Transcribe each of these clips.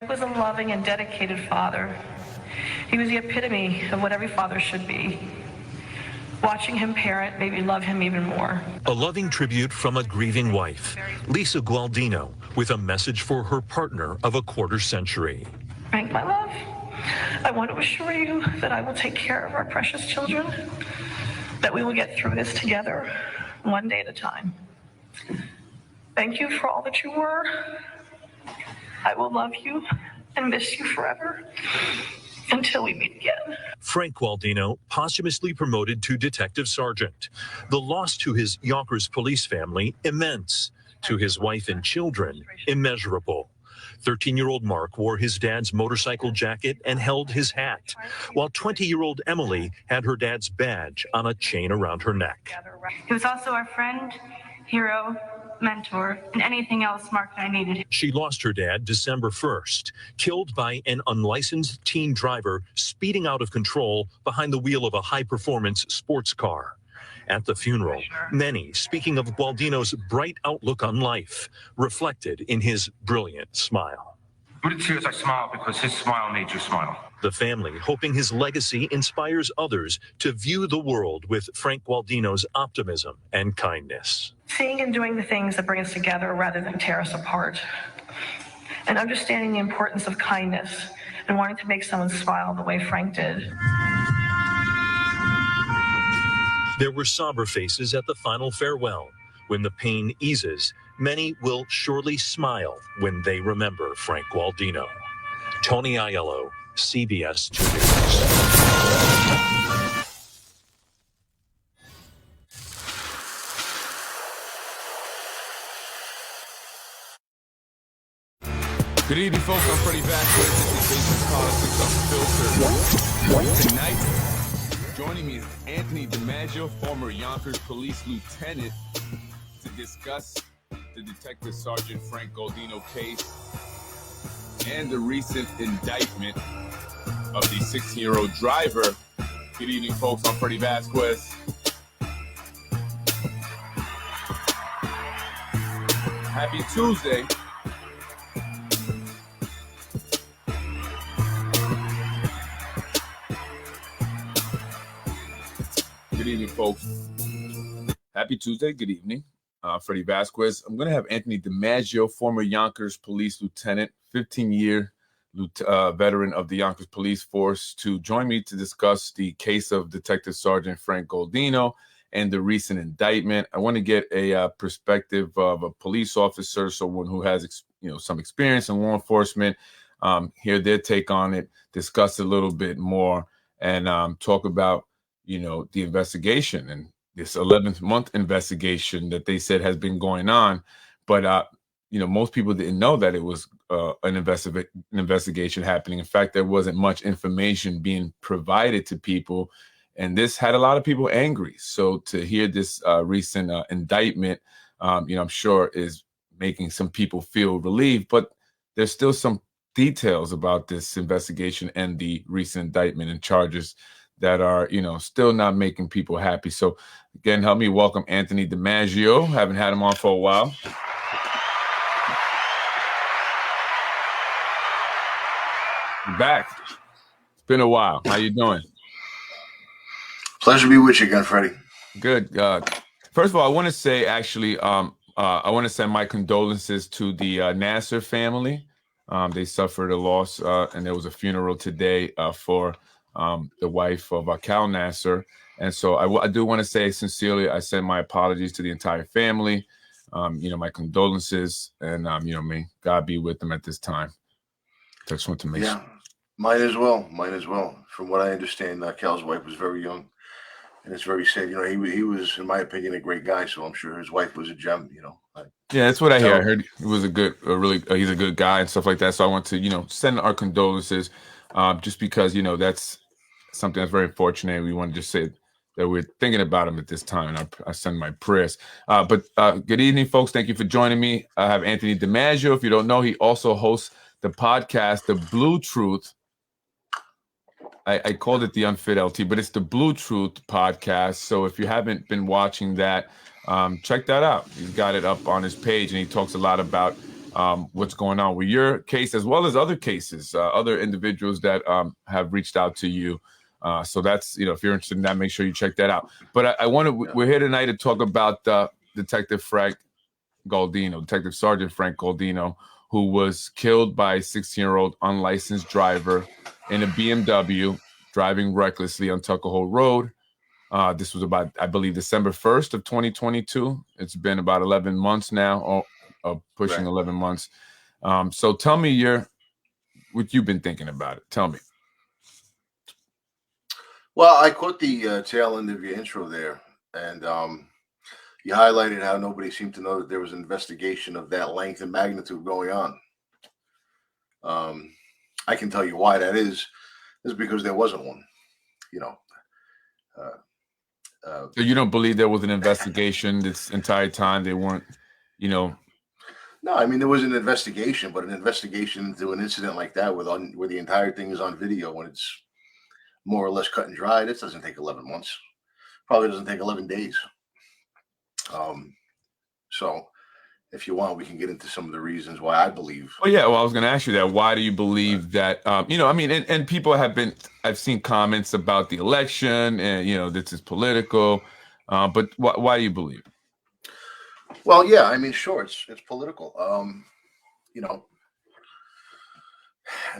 was a loving and dedicated father. He was the epitome of what every father should be. Watching him parent made me love him even more. A loving tribute from a grieving wife, Lisa Gualdino, with a message for her partner of a quarter century. Frank, my love, I want to assure you that I will take care of our precious children, that we will get through this together, one day at a time. Thank you for all that you were. I will love you and miss you forever until we meet again. Frank Gualdino, posthumously promoted to detective sergeant. The loss to his Yonkers police family, immense. To his wife and children, immeasurable. 13-year-old Mark wore his dad's motorcycle jacket and held his hat, while 20-year-old Emily had her dad's badge on a chain around her neck. He was also our friend, hero, mentor, and anything else Mark and I needed. She lost her dad December 1st, killed by an unlicensed teen driver speeding out of control behind the wheel of a high-performance sports car. At the funeral, many speaking of Gualdino's bright outlook on life, reflected in his brilliant smile. Through the tears, I smile because his smile made you smile. The family hoping his legacy inspires others to view the world with Frank Gualdino's optimism and kindness. Seeing and doing the things that bring us together rather than tear us apart. And understanding the importance of kindness and wanting to make someone smile the way Frank did. There were somber faces at the final farewell. When the pain eases, many will surely smile when they remember Frank Gualdino. Tony Aiello, CBS 2 News. Good evening, folks. I'm Freddie Vasquez. This is Business Politics Unfiltered. Tonight, joining me is Anthony DiMaggio, former Yonkers police lieutenant, to discuss the Detective Sergeant Frank Gualdino case and the recent indictment of the 16-year-old driver. Good evening, folks. I'm Freddie Vasquez. Happy Tuesday. Good evening, folks. Happy Tuesday. Good evening. Freddie Vasquez. I'm going to have Anthony DiMaggio, former Yonkers police lieutenant, 15-year veteran of the Yonkers police force, to join me to discuss the case of Detective Sergeant Frank Gualdino and the recent indictment. I want to get a perspective of a police officer, someone who has some experience in law enforcement, hear their take on it, discuss a little bit more, and talk about the investigation and this 11th month investigation that they said has been going on. But, most people didn't know that it was an investigation happening. In fact, there wasn't much information being provided to people. And this had a lot of people angry. So to hear this recent indictment, I'm sure is making some people feel relieved. But there's still some details about this investigation and the recent indictment and charges that are, still not making people happy. So again, help me welcome Anthony DiMaggio. Haven't had him on for a while. You're back. It's been a while. How you doing? Pleasure to be with you again, Freddie. Good. First of all, I want to say, actually, I want to send my condolences to the Nasser family. They suffered a loss, and there was a funeral today for the wife of Cal Nasser. And so I do want to say sincerely, I send my apologies to the entire family, my condolences, and, may God be with them at this time. I just want to make sure. Mine as well. From what I understand, Cal's wife was very young, and it's very sad. He was, in my opinion, a great guy. So I'm sure his wife was a gem. Yeah, that's what I hear. I heard he was he's a good guy and stuff like that. So I want to, send our condolences, just because, that's something that's very unfortunate. We want to just say that we're thinking about him at this time, and I send my prayers. But good evening, folks. Thank you for joining me. I have Anthony DiMaggio. If you don't know, he also hosts the podcast, The Blue Truth. I called it the Unfit LT, but it's the Blue Truth podcast. So if you haven't been watching that, check that out. He's got it up on his page, and he talks a lot about what's going on with your case, as well as other cases, other individuals that have reached out to you. So that's, if you're interested in that, make sure you check that out. But we're here tonight to talk about Detective Sergeant Frank Gualdino, who was killed by a 16-year-old unlicensed driver in a BMW driving recklessly on Tuckahoe Road. This was about, I believe, December 1st of 2022. It's been about 11 months now, pushing 11 months. So tell me what you've been thinking about it. Tell me. Well, I caught the tail end of your intro there, and you highlighted how nobody seemed to know that there was an investigation of that length and magnitude going on. I can tell you why that is because there wasn't one. So you don't believe there was an investigation this entire time? They weren't, No, I mean, there was an investigation, but an investigation into an incident like that where the entire thing is on video when it's more or less cut and dried, it doesn't take 11 months. Probably doesn't take 11 days. So if you want, we can get into some of the reasons why I believe. Well, yeah. Well, I was going to ask you that. Why do you believe that? And people I've seen comments about the election, and this is political. But why do you believe? Well, yeah. I mean, sure, it's political.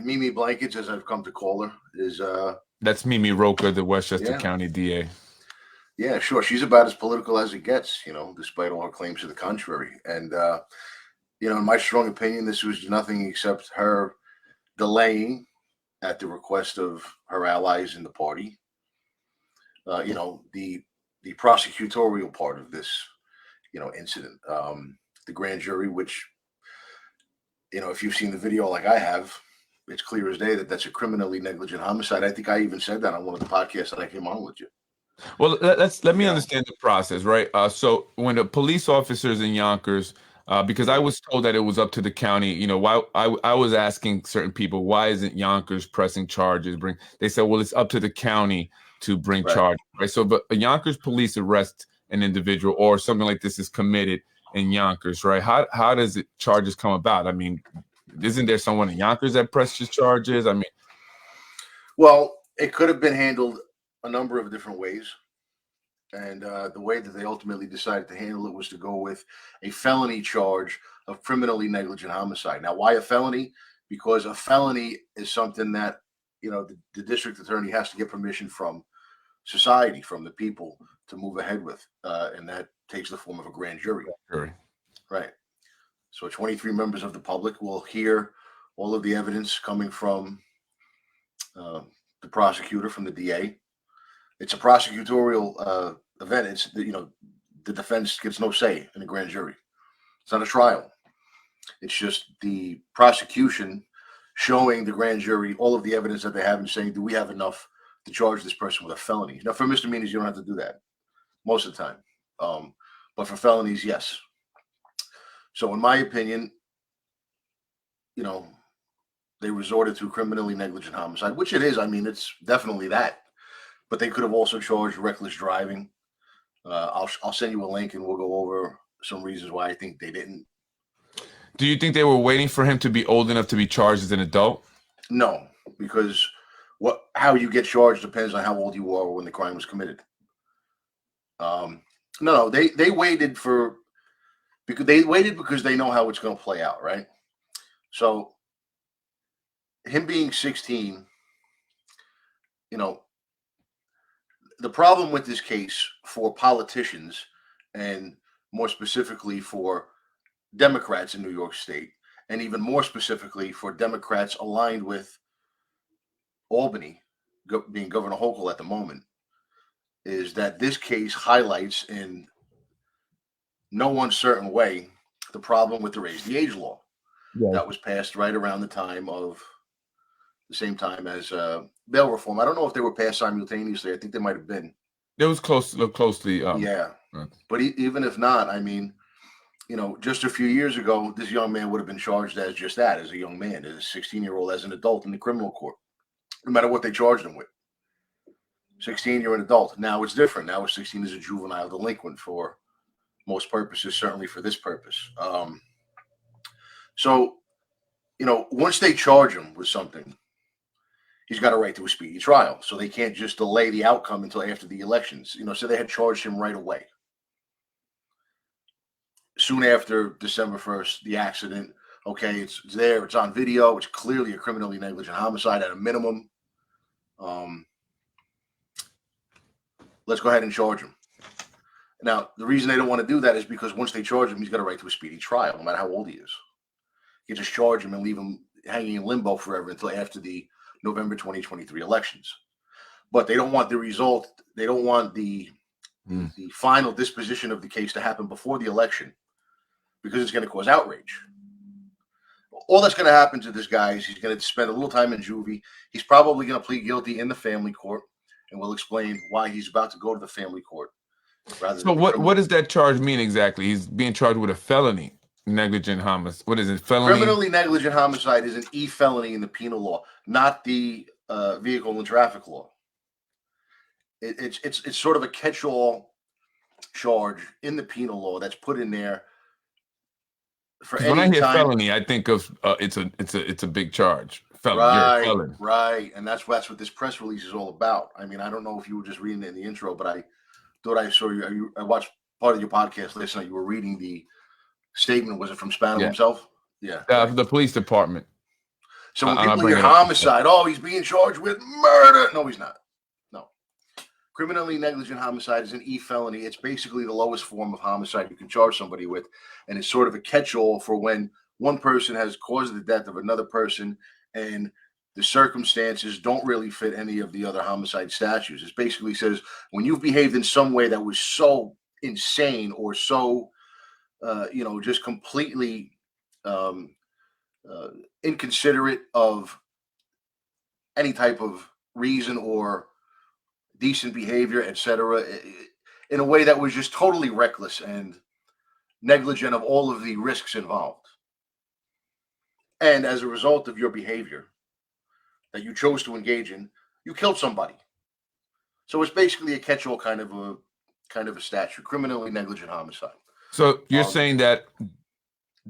Mimi Blankets, as I've come to call her, is that's Mimi Roker, the Westchester County DA. Yeah, sure. She's about as political as it gets, despite all her claims to the contrary. And, in my strong opinion, this was nothing except her delaying at the request of her allies in the party. The prosecutorial part of this, incident, the grand jury, which, if you've seen the video like I have, it's clear as day that that's a criminally negligent homicide. I think I even said that on one of the podcasts that I came on with you. Well, let me understand the process, right? So when the police officers in Yonkers, because I was told that it was up to the county, why I was asking certain people, why isn't Yonkers pressing charges? They said, well, it's up to the county to bring charges, right? So, but a Yonkers police arrest an individual or something like this is committed in Yonkers, right? How does charges come about? I mean, isn't there someone in Yonkers that presses charges? I mean, well, it could have been handled a number of different ways. And the way that they ultimately decided to handle it was to go with a felony charge of criminally negligent homicide. Now, why a felony? Because a felony is something that, the district attorney has to get permission from society, from the people to move ahead with. And that takes the form of a grand jury. Sure. Right. So 23 members of the public will hear all of the evidence coming from the prosecutor, from the DA. It's a prosecutorial event. It's the defense gets no say in a grand jury. It's not a trial. It's just the prosecution showing the grand jury all of the evidence that they have and saying, do we have enough to charge this person with a felony? Now, for misdemeanors, you don't have to do that most of the time. But for felonies, yes. So in my opinion, they resorted to criminally negligent homicide, which it is. I mean, it's definitely that. But they could have also charged reckless driving. I'll send you a link and we'll go over some reasons why I think they didn't. Do you think they were waiting for him to be old enough to be charged as an adult? No, because how you get charged depends on how old you are when the crime was committed. No, they waited because they know how it's going to play out, right? So him being 16, the problem with this case for politicians, and more specifically for Democrats in New York State, and even more specifically for Democrats aligned with Albany, being Governor Hochul at the moment, is that this case highlights in no uncertain way the problem with the raise the age law that was passed right around the same time as bail reform. I don't know if they were passed simultaneously. I think they might have been. It was closely. Yeah. But even if not, I mean, just a few years ago, this young man would have been charged as just that, as a young man, as a 16-year-old, as an adult in the criminal court, no matter what they charged him with. 16, you're an adult. Now it's different. Now 16 is a juvenile delinquent for most purposes, certainly for this purpose. So, once they charge him with something, he's got a right to a speedy trial. So they can't just delay the outcome until after the elections. So they had charged him right away. Soon after December 1st, the accident, okay, it's there, it's on video, it's clearly a criminally negligent homicide at a minimum. Let's go ahead and charge him. Now, the reason they don't want to do that is because once they charge him, he's got a right to a speedy trial, no matter how old he is. You just charge him and leave him hanging in limbo forever until after the November 2023 elections. But they don't want the result. They don't want the final disposition of the case to happen before the election because it's going to cause outrage. All that's going to happen to this guy is he's going to spend a little time in juvie. He's probably going to plead guilty in the family court, and we'll explain why he's about to go to the family court. So what does that charge mean exactly? He's being charged with a felony negligent homicide. What is it? Felony? Criminally negligent homicide is an E felony in the penal law, not the vehicle and traffic law. It's sort of a catch-all charge in the penal law that's put in there for any when I hear time. felony, I think of it's a big charge. Felon, right, you're a felon. Right, and that's what this press release is all about. I mean, I don't know if you were just reading it in the intro, but I thought I saw you. I watched part of your podcast last night. You were reading the statement. Was it from Spano himself? Yeah, the police department. So when people hear homicide, oh, he's being charged with murder. No, he's not. No. Criminally negligent homicide is an E felony. It's basically the lowest form of homicide you can charge somebody with. And it's sort of a catch-all for when one person has caused the death of another person and the circumstances don't really fit any of the other homicide statutes. It basically says when you've behaved in some way that was so insane or so, just completely inconsiderate of any type of reason or decent behavior, etc., in a way that was just totally reckless and negligent of all of the risks involved. And as a result of your behavior that you chose to engage in, you killed somebody. So it's basically a catch-all kind of a statute, criminally negligent homicide. So you're saying that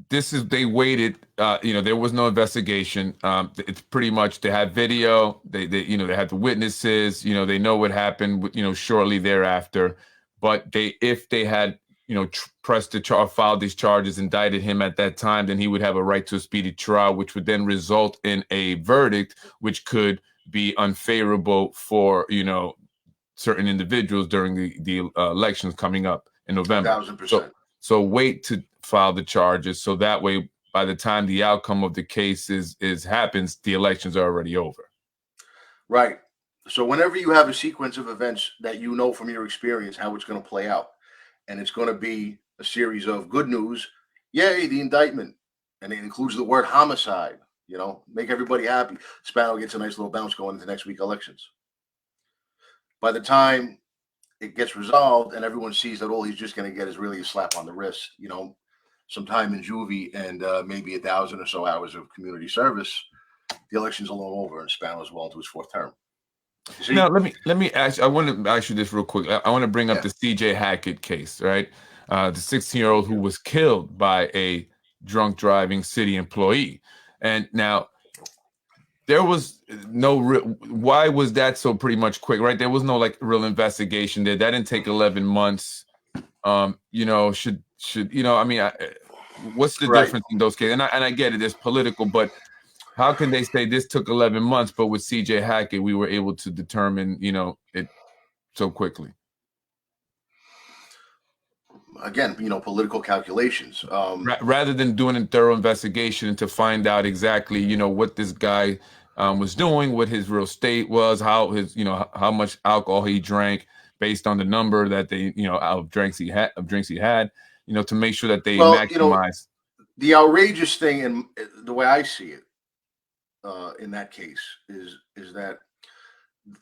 they waited, there was no investigation. It's pretty much they had video, they had the witnesses, they know what happened, shortly thereafter. But if they had, pressed the charge, filed these charges, indicted him at that time, then he would have a right to a speedy trial, which would then result in a verdict, which could be unfavorable for, certain individuals during the elections coming up in November. 1,000%. So wait to file the charges, so that way, by the time the outcome of the case happens, the elections are already over. Right. So whenever you have a sequence of events that you know from your experience how it's going to play out, and it's going to be a series of good news, yay, the indictment, and it includes the word homicide, make everybody happy. Spano gets a nice little bounce going into next week elections. By the time it gets resolved and everyone sees that all he's just going to get is really a slap on the wrist, some time in juvie and maybe 1,000 or so hours of community service, the election's all over and Spano's well into his fourth term. Now let me ask. I want to ask you this real quick. I want to bring up the C.J. Hackett case, right? The 16-year-old who was killed by a drunk driving city employee, and now there was no why was that so pretty much quick, right? There was no real investigation there. That didn't take 11 months. What's the difference in those cases? And I get it, it's political, but how can they say this took 11 months, but with C.J. Hackett, we were able to determine, it so quickly? Again, political calculations. Rather than doing a thorough investigation to find out exactly, what this guy was doing, what his real state was, how his, how much alcohol he drank, based on the number that they, of drinks he had, to make sure that they maximize. The outrageous thing, and the way I see it, in that case is that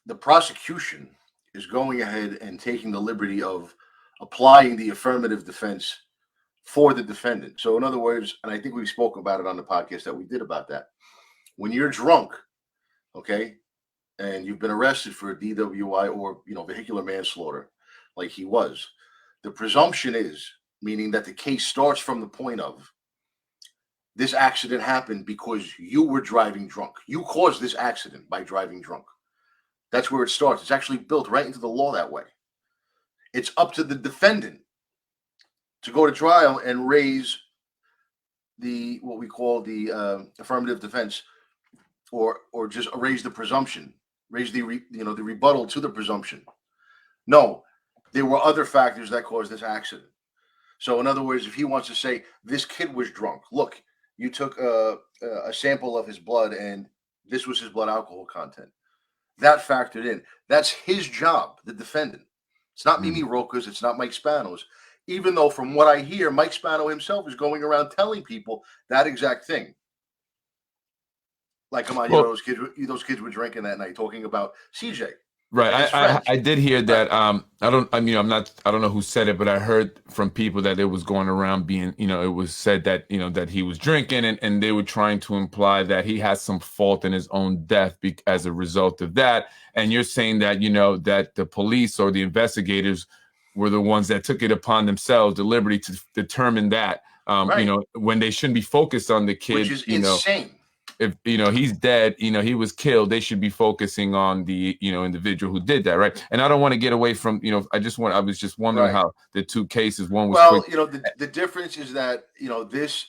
the prosecution is going ahead and taking the liberty of applying the affirmative defense for the defendant. So in other words, and I think we spoke about it on the podcast that we did about that, when you're drunk, okay, and you've been arrested for a DWI or vehicular manslaughter like he was, the presumption is, meaning that the case starts from the point of this accident happened because you were driving drunk. You caused this accident by driving drunk. That's where it starts. It's actually built right into the law that way. It's up to the defendant to go to trial and raise the what we call the affirmative defense, or just raise the presumption, raise the the rebuttal to the presumption. No, there were other factors that caused this accident. So in other words, if he wants to say this kid was drunk, look, you took a sample of his blood and this was his blood alcohol content. That factored in. That's his job, the defendant. It's not Mimi Roca's. It's not Mike Spano's. Even though from what I hear, Mike Spano himself is going around telling people that exact thing. Like, come on, Well, those kids were drinking that night, talking about CJ. Right. I did hear that. I don't know who said it, but I heard from people that it was going around being, it was said that, that he was drinking, and they were trying to imply that he has some fault in his own death as a result of that. And you're saying that, that the police or the investigators were the ones that took it upon themselves, the liberty to determine that, Right. when they shouldn't be focused on the kid, which is insane. If he's dead, he was killed, they should be focusing on the individual who did that, right? And I don't want to get away from I was just wondering how the two cases, one was the difference is that this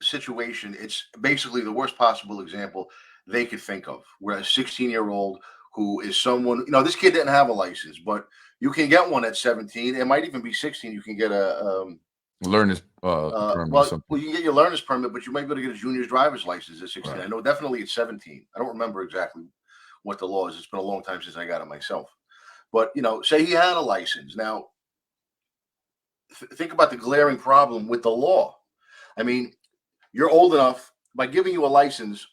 situation, it's basically the worst possible example they could think of, where a 16-year-old who is someone, this kid didn't have a license, but you can get one at 17. It might even be 16. You can get a learner's permit. You can get your learner's permit, but you might be able to get a junior's driver's license at 16. Right. I know definitely it's 17. I don't remember exactly what the law is. It's been a long time since I got it myself. But say he had a license. Now, think about the glaring problem with the law. I mean, you're old enough, by giving you a license,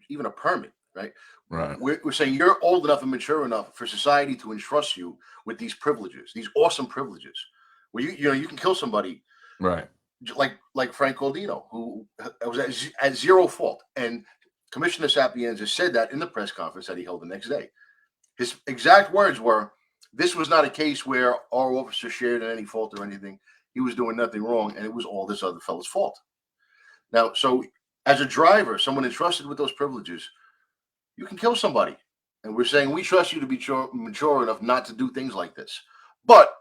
even a permit, right? Right. We're saying you're old enough and mature enough for society to entrust you with these privileges, these awesome privileges, where you can kill somebody, right? Like Frank Gualdino, who was at zero fault, and Commissioner Sapienza said that in the press conference that he held the next day. His exact words were, "This was not a case where our officer shared in any fault or anything. He was doing nothing wrong, and it was all this other fellow's fault." Now, so as a driver, someone entrusted with those privileges, you can kill somebody. And we're saying we trust you to be mature enough not to do things like this. But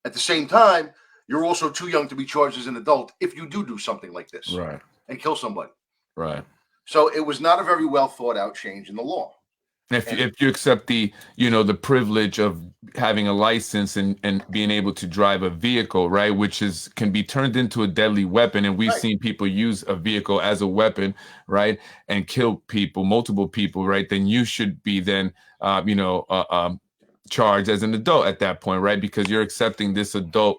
at the same time, you're also too young to be charged as an adult if you do something like this, right, and kill somebody. Right. So it was not a very well thought out change in the law. If you accept the privilege of having a license and being able to drive a vehicle, right, which can be turned into a deadly weapon, and we've seen people use a vehicle as a weapon, right, and kill people, multiple people, right, then you should be then charged as an adult at that point, right, because you're accepting this adult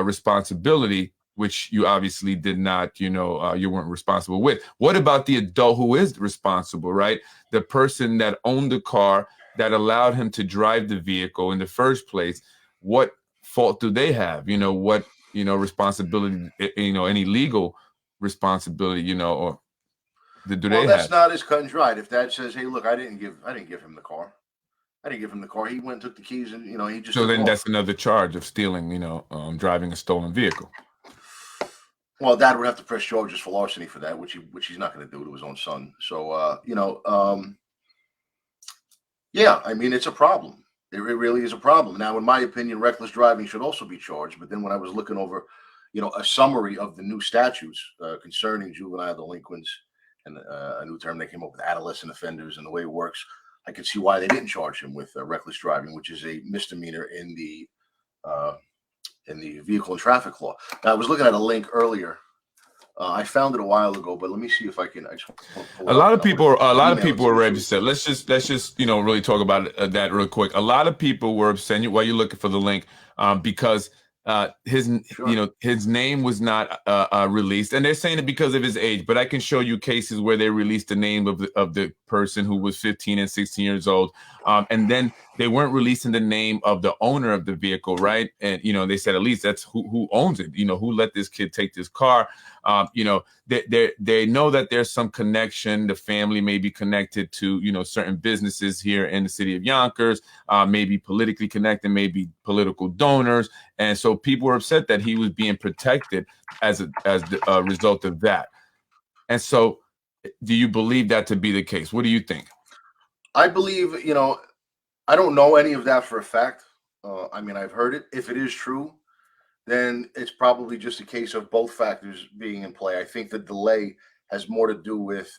responsibility, which you obviously did not, you weren't responsible with. What about the adult who is responsible, right? The person that owned the car that allowed him to drive the vehicle in the first place. What fault do they have? What, responsibility, any legal responsibility, or do they have? That's not as cut and dried. If Dad says, "Hey, look, I didn't give him the car. I didn't give him the car. He went and took the keys, and he just." So then that's another charge of stealing, driving a stolen vehicle. Well, Dad would have to press charges for larceny for that, which he's not going to do to his own son. So, yeah, I mean, it's a problem. It really is a problem. Now, in my opinion, reckless driving should also be charged. But then when I was looking over, a summary of the new statutes concerning juvenile delinquents and a new term they came up with, adolescent offenders, and the way it works, I could see why they didn't charge him with reckless driving, which is a misdemeanor in the vehicle and traffic law. Now, I was looking at a link earlier. I found it a while ago, but let me see if I can. A lot of people were registered. Let's just really talk about that real quick. A lot of people were upset while you're looking for the link because his name was not released, and they're saying it because of his age. But I can show you cases where they released the name of the person who was 15 and 16 years old, and then they weren't releasing the name of the owner of the vehicle, right? And they said at least that's who owns it. Who let this kid take this car? They know that there's some connection. The family may be connected to certain businesses here in the city of Yonkers, maybe politically connected, maybe political donors, and so people were upset that he was being protected as a result of that. And so, do you believe that to be the case? What do you think? I believe, I don't know any of that for a fact. I mean, I've heard it. If it is true, then it's probably just a case of both factors being in play. I think the delay has more to do with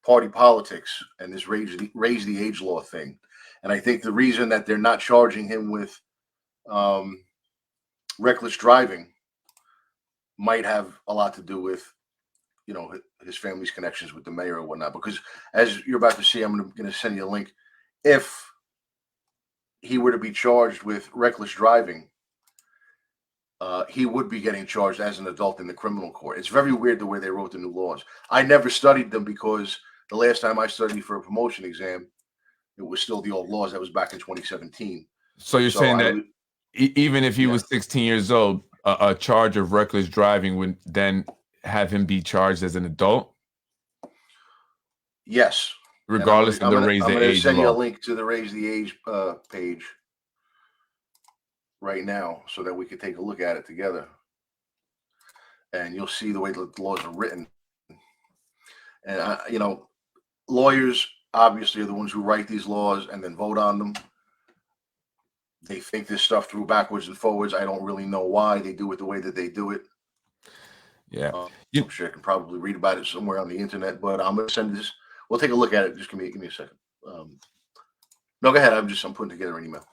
party politics and this raise the age law thing. And I think the reason that they're not charging him with reckless driving might have a lot to do with, his family's connections with the mayor or whatnot. Because as you're about to see, I'm going to send you a link. If he were to be charged with reckless driving, he would be getting charged as an adult in the criminal court. It's very weird the way they wrote the new laws. I never studied them because the last time I studied for a promotion exam, it was still the old laws. That was back in 2017. So you're saying that even if he was 16 years old, a charge of reckless driving would then have him be charged as an adult? Yes. Regardless of the raise the age law. I'm going to send you a link to the raise the age page right now so that we can take a look at it together. And you'll see the way the laws are written. And, lawyers obviously are the ones who write these laws and then vote on them. They think this stuff through backwards and forwards. I don't really know why they do it the way that they do it. Yeah. I'm sure I can probably read about it somewhere on the internet, but I'm going to send this. We'll take a look at it. Just give me a second. No, go ahead. I'm putting together an email.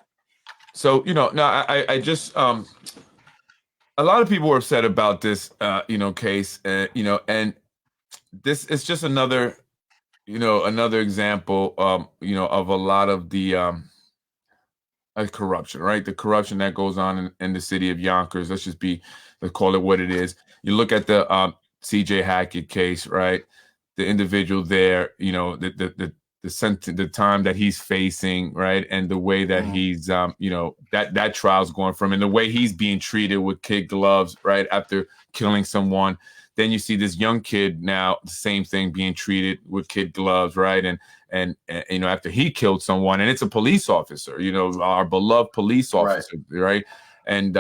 So, I just, a lot of people were upset about this, case, and this is just another example, of a lot of the corruption, right? The corruption that goes on in the city of Yonkers. Let's call it what it is. You look at the CJ Hackett case, right? The individual there, the time that he's facing, right, and the way that he's, that trial's going from, and the way he's being treated with kid gloves, right, after killing someone. Then you see this young kid now, the same thing, being treated with kid gloves, right, and after he killed someone, and it's a police officer, our beloved police officer, right? And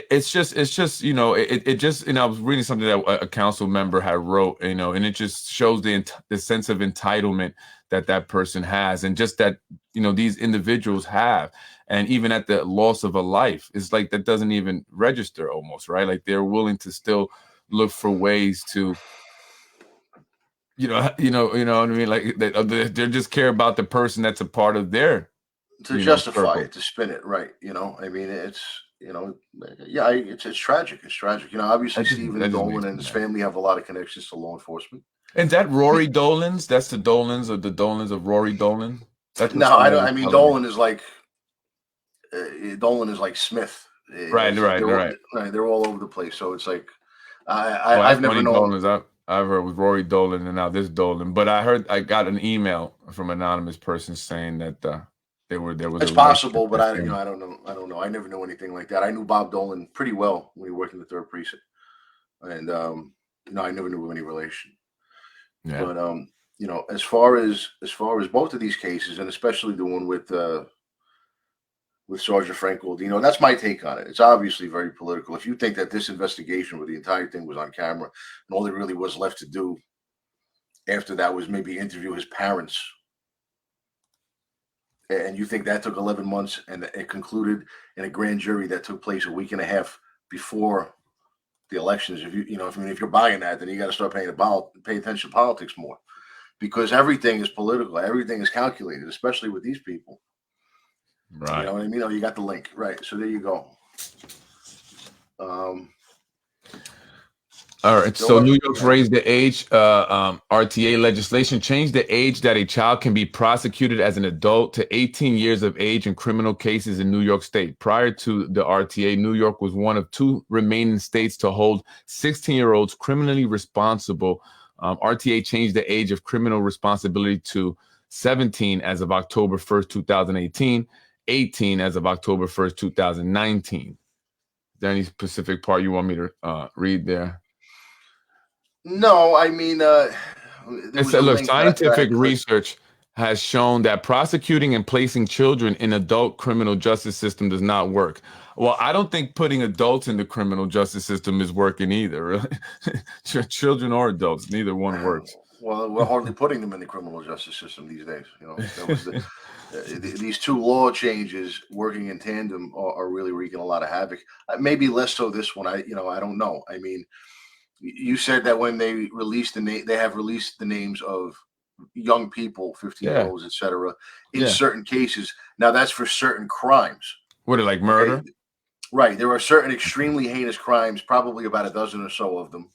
it's just, I was reading something that a council member had wrote, and it just shows the sense of entitlement that person has, and just that, these individuals have. And even at the loss of a life, it's like that doesn't even register almost, right? Like they're willing to still look for ways to, what I mean? Like they just care about the person that's a part of their, to justify it, to spin it, right? I mean, it's, it's tragic. It's tragic. Obviously Stephen Dolan and his family have a lot of connections to law enforcement. And that Rory Dolan's, that's the Dolans of Rory Dolan. No, I don't. I mean, Dolan is like Smith. Right. They're all over the place. So it's like I've never known. Dolans, I've heard with Rory Dolan and now this Dolan, but I got an email from an anonymous person saying that there was. It's possible, but I don't know. I never knew anything like that. I knew Bob Dolan pretty well when he worked in the 3rd Precinct, and I never knew of any relation. Yeah. But as far as both of these cases, and especially the one with Sergeant Frank Gualdino, that's my take on it. It's obviously very political. If you think that this investigation, where the entire thing was on camera, and all there really was left to do after that was maybe interview his parents, and you think that took 11 months and it concluded in a grand jury that took place a week and a half before the elections, if you're buying that, then you got to start pay attention to politics more, because everything is political, everything is calculated, especially with these people. Right. You know what I mean? You got the link, right? So there you go. All right. So New York's raised the age. RTA legislation changed the age that a child can be prosecuted as an adult to 18 years of age in criminal cases in New York State. Prior to the RTA, New York was one of 2 remaining states to hold 16-year-olds criminally responsible. RTA changed the age of criminal responsibility to 17 as of October 1st, 2018, 18 as of October 1st, 2019. Is there any specific part you want me to read there? No, I mean, it said, look, scientific research has shown that prosecuting and placing children in adult criminal justice system does not work. Well, I don't think putting adults in the criminal justice system is working either. Really. Children or adults, neither one works. Well, we're hardly putting them in the criminal justice system these days. You know, that was these two law changes working in tandem are really wreaking a lot of havoc. Maybe less so this one. I don't know. I mean, you said that when they released they have released the names of young people, 15-year-olds, etc. in certain cases. Now that's for certain crimes. What, like murder? Okay? Right. There are certain extremely heinous crimes, probably about a dozen or so of them.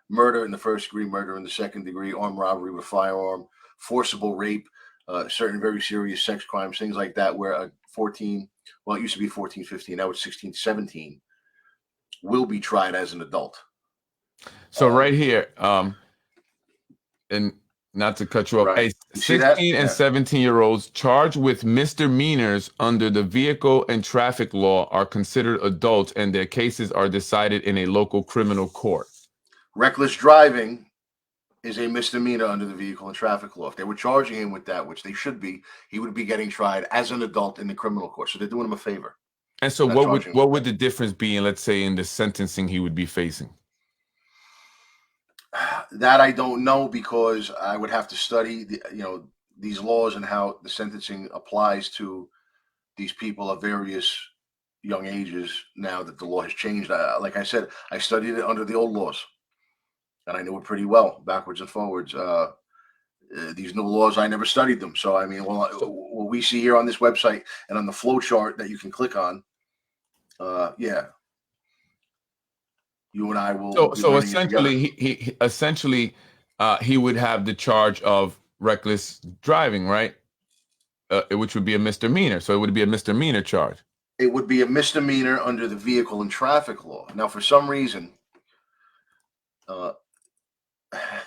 Murder in the first degree, murder in the second degree, armed robbery with firearm, forcible rape, certain very serious sex crimes, things like that, where a 14, well, it used to be 14, 15, now it's 16, 17, will be tried as an adult. So right here, and not to cut you off, Right. 16 and 17-year-olds charged with misdemeanors under the vehicle and traffic law are considered adults, and their cases are decided in a local criminal court. Reckless driving is a misdemeanor under the vehicle and traffic law. If they were charging him with that, which they should be, he would be getting tried as an adult in the criminal court. So they're doing him a favor. And so what would the difference be in, let's say, in the sentencing he would be facing? That I don't know, because I would have to study these laws and how the sentencing applies to these people of various young ages now that the law has changed. Like I said, I studied it under the old laws, and I knew it pretty well, backwards and forwards. These new laws, I never studied them. So, I mean, what we see here on this website and on the flow chart that you can click on, you and I will. So essentially, he would have the charge of reckless driving, right? Which would be a misdemeanor. So it would be a misdemeanor charge. It would be a misdemeanor under the vehicle and traffic law. Now, for some reason,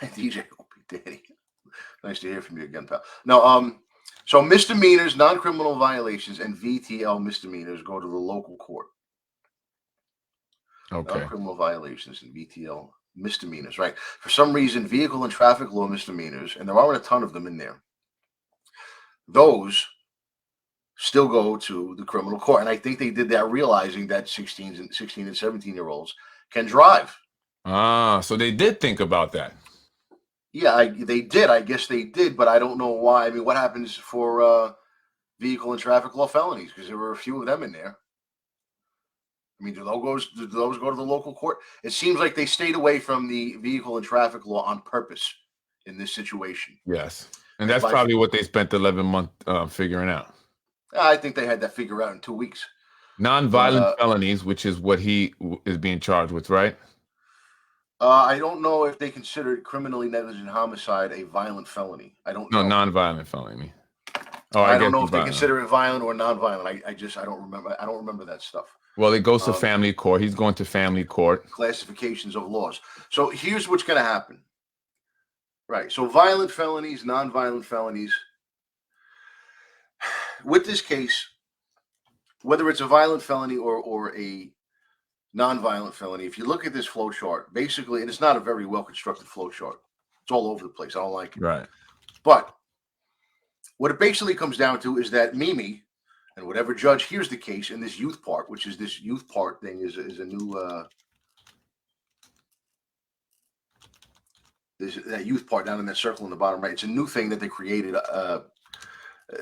DJ Danny, nice to hear from you again, pal. No, so misdemeanors, non-criminal violations, and VTL misdemeanors go to the local court. Okay. Non-criminal violations and VTL misdemeanors, right? For some reason, vehicle and traffic law misdemeanors, and there aren't a ton of them in there, those still go to the criminal court. And I think they did that realizing that 16 and 17-year-olds can drive. So they did think about that. Yeah, they did. I guess they did, but I don't know why. I mean, what happens for vehicle and traffic law felonies? Because there were a few of them in there. I mean, do those go to the local court? It seems like they stayed away from the vehicle and traffic law on purpose in this situation. Yes. And that's probably what they spent 11 months figuring out. I think they had that figured out in 2 weeks. Non-violent felonies, which is what he is being charged with, right? I don't know if they considered criminally negligent homicide a violent felony. I don't know. No, non-violent felony. Oh, I don't know if they consider it violent or non-violent. I don't remember. I don't remember that stuff. Well, it goes to family court. He's going to family court. Classifications of laws. So here's what's going to happen. Right. So violent felonies, non-violent felonies. With this case, whether it's a violent felony or a non-violent felony, if you look at this flow chart, basically, and it's not a very well-constructed flow chart. It's all over the place. I don't like it. Right. But what it basically comes down to is that Mimi and whatever judge hears the case in this youth part, which is this youth part thing is a new there's that youth part down in that circle in the bottom right. It's a new thing that they created.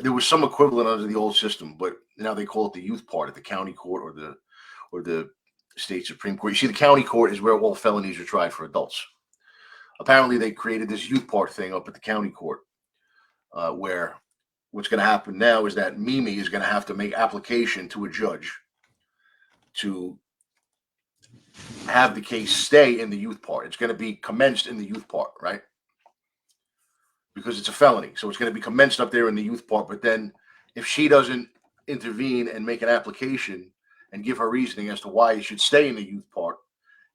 There was some equivalent under the old system, but now they call it the youth part at the county court or the state Supreme Court. You see, the county court is where all felonies are tried for adults. Apparently, they created this youth part thing up at the county court, where what's going to happen now is that Mimi is going to have to make application to a judge to have the case stay in the youth part. It's going to be commenced in the youth part, right? Because it's a felony. So it's going to be commenced up there in the youth part. But then if she doesn't intervene and make an application and give her reasoning as to why he should stay in the youth part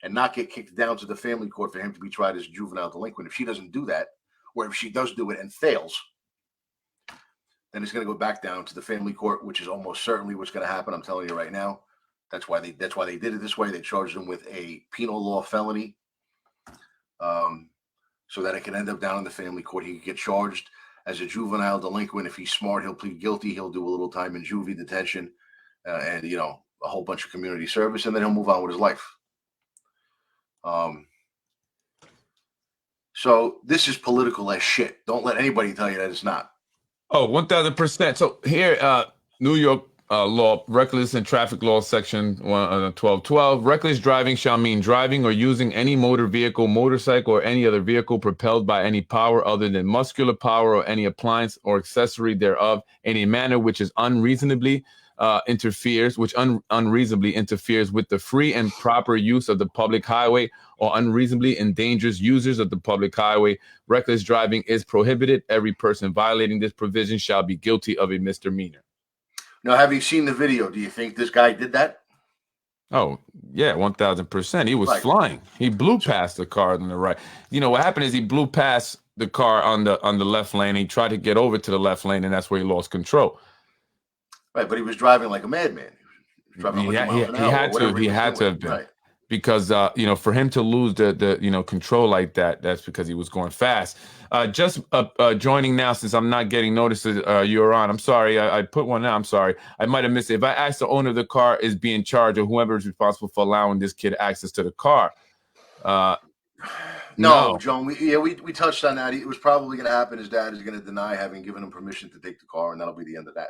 and not get kicked down to the family court for him to be tried as a juvenile delinquent, if she doesn't do that, or if she does do it and fails, then it's going to go back down to the family court, which is almost certainly what's going to happen. I'm telling you right now. That's why they did it this way. They charged him with a penal law felony, so that it can end up down in the family court. He could get charged as a juvenile delinquent. If he's smart, he'll plead guilty. He'll do a little time in juvie detention, and a whole bunch of community service, and then he'll move on with his life. So this is political as shit. Don't let anybody tell you that it's not. Oh, 1000%. So here, New York law, reckless and traffic law, section 1212. Reckless driving shall mean driving or using any motor vehicle, motorcycle, or any other vehicle propelled by any power other than muscular power or any appliance or accessory thereof in a manner which is unreasonably unreasonably interferes with the free and proper use of the public highway or unreasonably endangers users of the public highway. Reckless driving is prohibited. Every person violating this provision shall be guilty of a misdemeanor. Now, have you seen the video? Do you think this guy did that? Oh, yeah, 1000%. He was flying. He blew past the car on the right. What happened is he blew past the car on the left lane. He tried to get over to the left lane, and that's where he lost control. Right, but he was driving like a madman. He had to have been. Right. Because for him to lose the control like that, that's because he was going fast. Just joining now, since I'm not getting notices you're on. I'm sorry, I put one out. I'm sorry, I might have missed it. If I ask the owner of the car is being charged or whoever is responsible for allowing this kid access to the car. No, Joan. We touched on that. It was probably going to happen. His dad is going to deny having given him permission to take the car, and that'll be the end of that.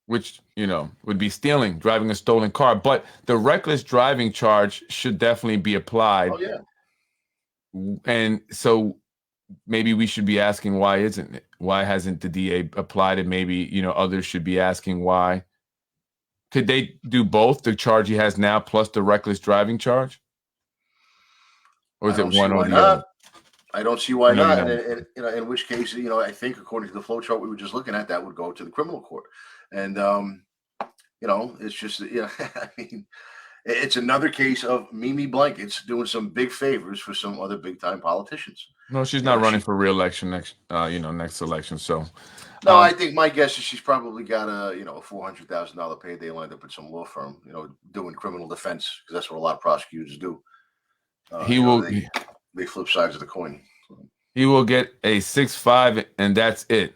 Which, would be stealing, driving a stolen car. But the reckless driving charge should definitely be applied. Oh, yeah. And so maybe we should be asking, why isn't it? Why hasn't the DA applied it? Maybe, others should be asking why. Could they do both, the charge he has now plus the reckless driving charge? Or is it one or the other? I don't see why not. And in which case, I think according to the flow chart we were just looking at, that would go to the criminal court. And, it's just, I mean, it's another case of Mimi Blankets doing some big favors for some other big time politicians. No, she's not running for re-election next election. So, no, I think my guess is she's probably got a $400,000 payday lined up at some law firm, doing criminal defense, because that's what a lot of prosecutors do. They flip sides of the coin. He will get a 6.5, and that's it.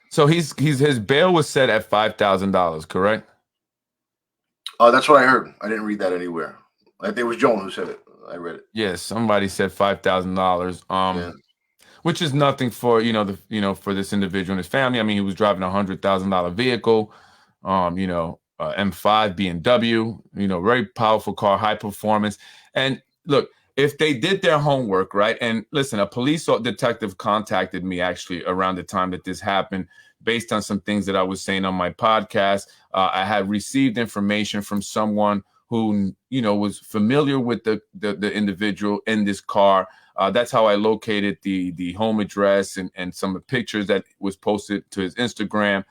So his bail was set at $5,000, correct? That's what I heard. I didn't read that anywhere. I think it was Joan who said it. I read it. Yes, somebody said $5,000. Which is nothing for for this individual and his family. I mean, he was driving a $100,000 vehicle, M5 BMW, very powerful car, high performance. And look, if they did their homework, right? And listen, a police detective contacted me actually around the time that this happened, based on some things that I was saying on my podcast. I had received information from someone who, was familiar with the individual in this car. That's how I located the home address and some of the pictures that was posted to his Instagram.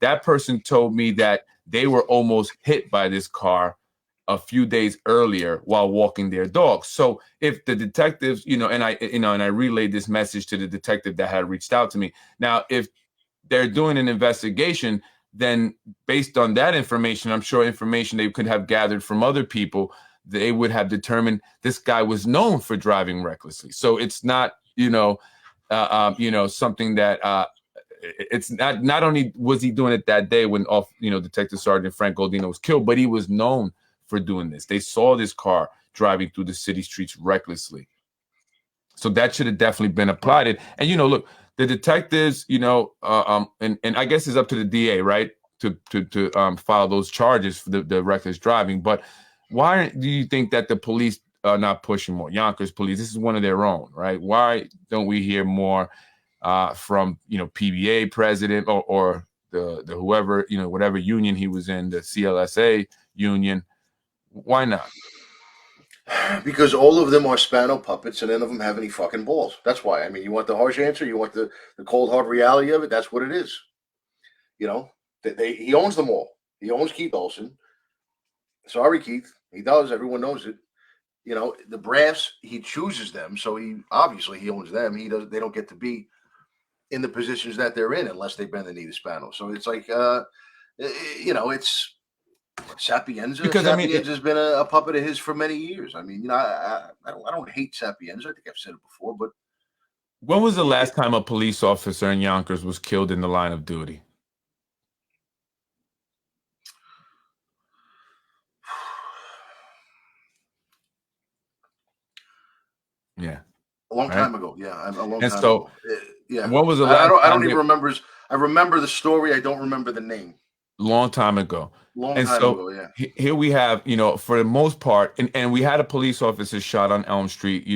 That person told me that they were almost hit by this car a few days earlier while walking their dogs. So if the detectives, and I relayed this message to the detective that had reached out to me. Now, if they're doing an investigation, then based on that information, I'm sure information they could have gathered from other people, they would have determined this guy was known for driving recklessly. So it's not, something that it's not only was he doing it that day when Detective Sergeant Frank Gualdino was killed, but he was known for doing this. They saw this car driving through the city streets recklessly. So that should have definitely been applied. And look, the detectives, and I guess it's up to the DA, right, to file those charges for the reckless driving. But why do you think that the police are not pushing more? Yonkers police, this is one of their own, right? Why don't we hear more from PBA president or the whoever, whatever union he was in, the CLSA union? Why not? Because all of them are Spano puppets, and none of them have any fucking balls. That's why. I mean, you want the harsh answer, you want the cold hard reality of it. That's what it is. He owns them all. He owns Keith Olsen. Sorry, Keith. He does. Everyone knows it. The brass, he chooses them, so he owns them. They don't get to be in the positions that they're in unless they bend the knee to Spano. So it's like, it's Sapienza. Because Sapienza's been a puppet of his for many years. I mean, I don't hate Sapienza. I think I've said it before, but When was the last time a police officer in Yonkers was killed in the line of duty? Yeah. A long Right. time ago. Yeah, a long And time so ago. Yeah. when was the I last don't. I time don't even remember. I remember the story. I don't remember the name. long time ago. Long And time so ago. Yeah. here we have, for the most part, and we had a police officer shot on Elm Street,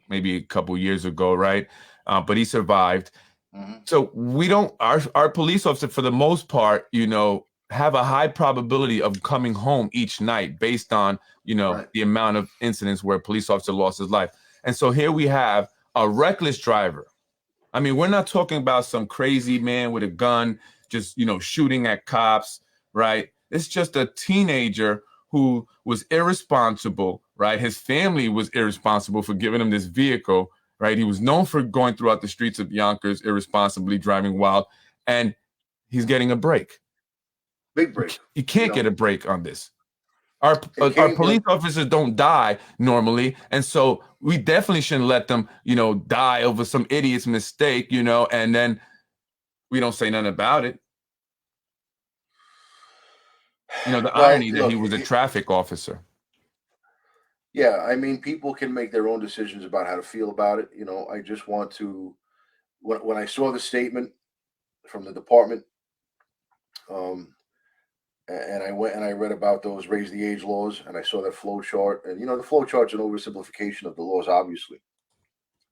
maybe a couple years ago, right? But he survived. Mhm. So we don't, our police officer, for the most part, have a high probability of coming home each night based on, Right. the amount of incidents where a police officer lost his life. And so here we have a reckless driver. I mean, we're not talking about some crazy man with a gun just, shooting at cops, right? It's just a teenager who was irresponsible, right? His family was irresponsible for giving him this vehicle, right? He was known for going throughout the streets of Yonkers irresponsibly, driving wild, and he's getting a break. Big break. You can't get a break on this. Our came, police officers don't die normally, and so we definitely shouldn't let them, die over some idiot's mistake, and then we don't say nothing about it. The Right. irony that Look, he was a traffic officer. yeah, I mean, people can make their own decisions about how to feel about it. I just want to, when I saw the statement from the department, and I went and I read about those raise the age laws, and I saw that flow chart, and the flow chart's an oversimplification of the laws, obviously,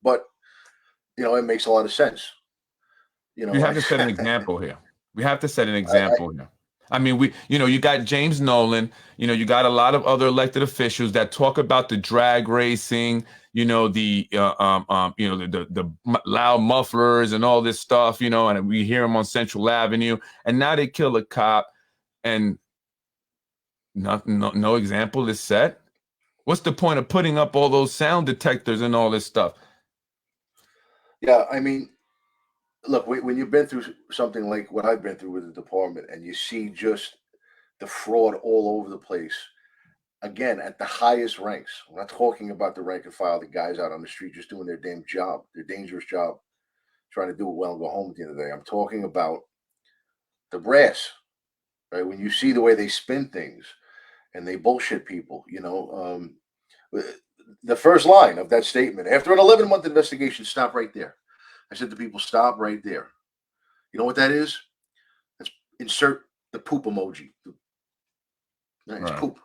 but it makes a lot of sense. We have to set an example here. We have to set an example here. I mean, you got James Nolan, you got a lot of other elected officials that talk about the drag racing, the loud mufflers and all this stuff, and we hear them on Central Avenue, and now they kill a cop, and no example is set. What's the point of putting up all those sound detectors and all this stuff? Yeah, I mean, look, when you've been through something like what I've been through with the department, and you see just the fraud all over the place, again, at the highest ranks. I'm not talking about the rank and file, the guys out on the street just doing their damn job, their dangerous job, trying to do it well and go home at the end of the day. I'm talking about the brass, right? When you see the way they spin things and they bullshit people, the first line of that statement, after an 11-month investigation, stop right there. I said to people, stop right there. You know what that is? Let's insert the poop emoji. It's Right. poop.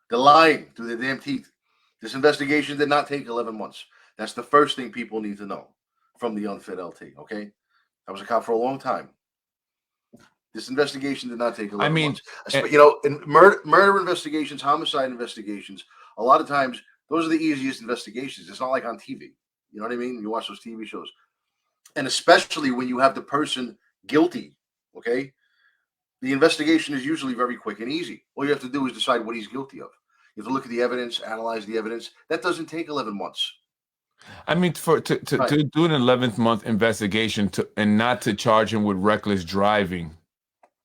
They're lying through their damn teeth. This investigation did not take 11 months. That's the first thing people need to know from the unfit LT, okay? I was a cop for a long time. This investigation did not take 11 months. In murder investigations, homicide investigations, a lot of times, those are the easiest investigations. It's not like on TV. You know what I mean? You watch those TV shows. And especially when you have the person guilty, okay? The investigation is usually very quick and easy. All you have to do is decide what he's guilty of. You have to look at the evidence, analyze the evidence. That doesn't take 11 months. I mean, to do an 11th month investigation and not to charge him with reckless driving.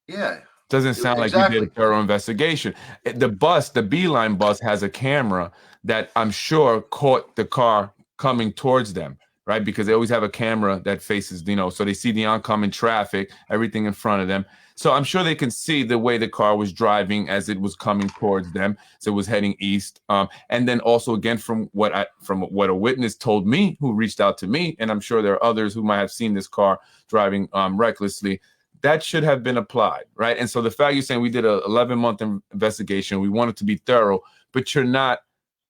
Yeah. Doesn't sound like you did a thorough investigation. The Beeline bus has a camera that I'm sure caught the car coming towards them, right? Because they always have a camera that faces, so they see the oncoming traffic, everything in front of them. So I'm sure they can see the way the car was driving as it was coming towards them. So it was heading east. And then also, again, from what a witness told me, who reached out to me, and I'm sure there are others who might have seen this car driving recklessly, that should have been applied, right? And so the fact you're saying we did a 11-month investigation, we want it to be thorough, but you're not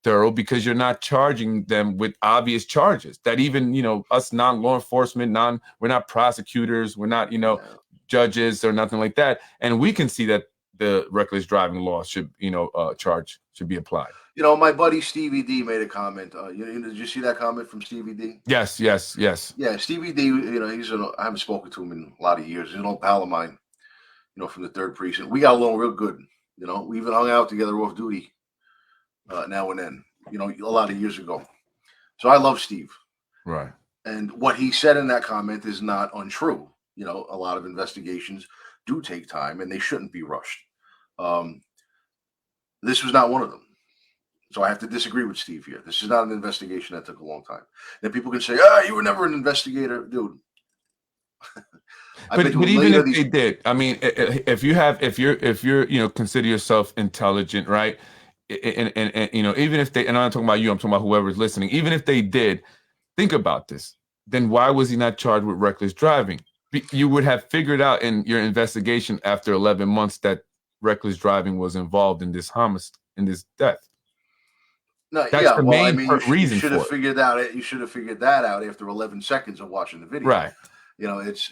thorough because you're not charging them with obvious charges that even, us non-law enforcement, we're not prosecutors, we're not, judges or nothing like that. And we can see that the reckless driving law should, charge should be applied. My buddy Stevie D made a comment. Did you see that comment from Stevie D? Yes. Yeah, Stevie D, I haven't spoken to him in a lot of years. He's an old pal of mine, from the 3rd Precinct. We got along real good. We even hung out together off duty now and then, a lot of years ago. So I love Steve. Right. And what he said in that comment is not untrue. A lot of investigations do take time and they shouldn't be rushed. This was not one of them. So I have to disagree with Steve here. This is not an investigation that took a long time. Then people can say, you were never an investigator, dude. But even if they did, I mean, if you're consider yourself intelligent, right? And even if they, and I'm not talking about you, I'm talking about whoever's listening. Even if they did, think about this. Then why was he not charged with reckless driving? You would have figured out in your investigation after 11 months that reckless driving was involved in this homicide, in this death. No, that's the main reason. You should have figured out. You should have figured that out after 11 seconds of watching the video. Right.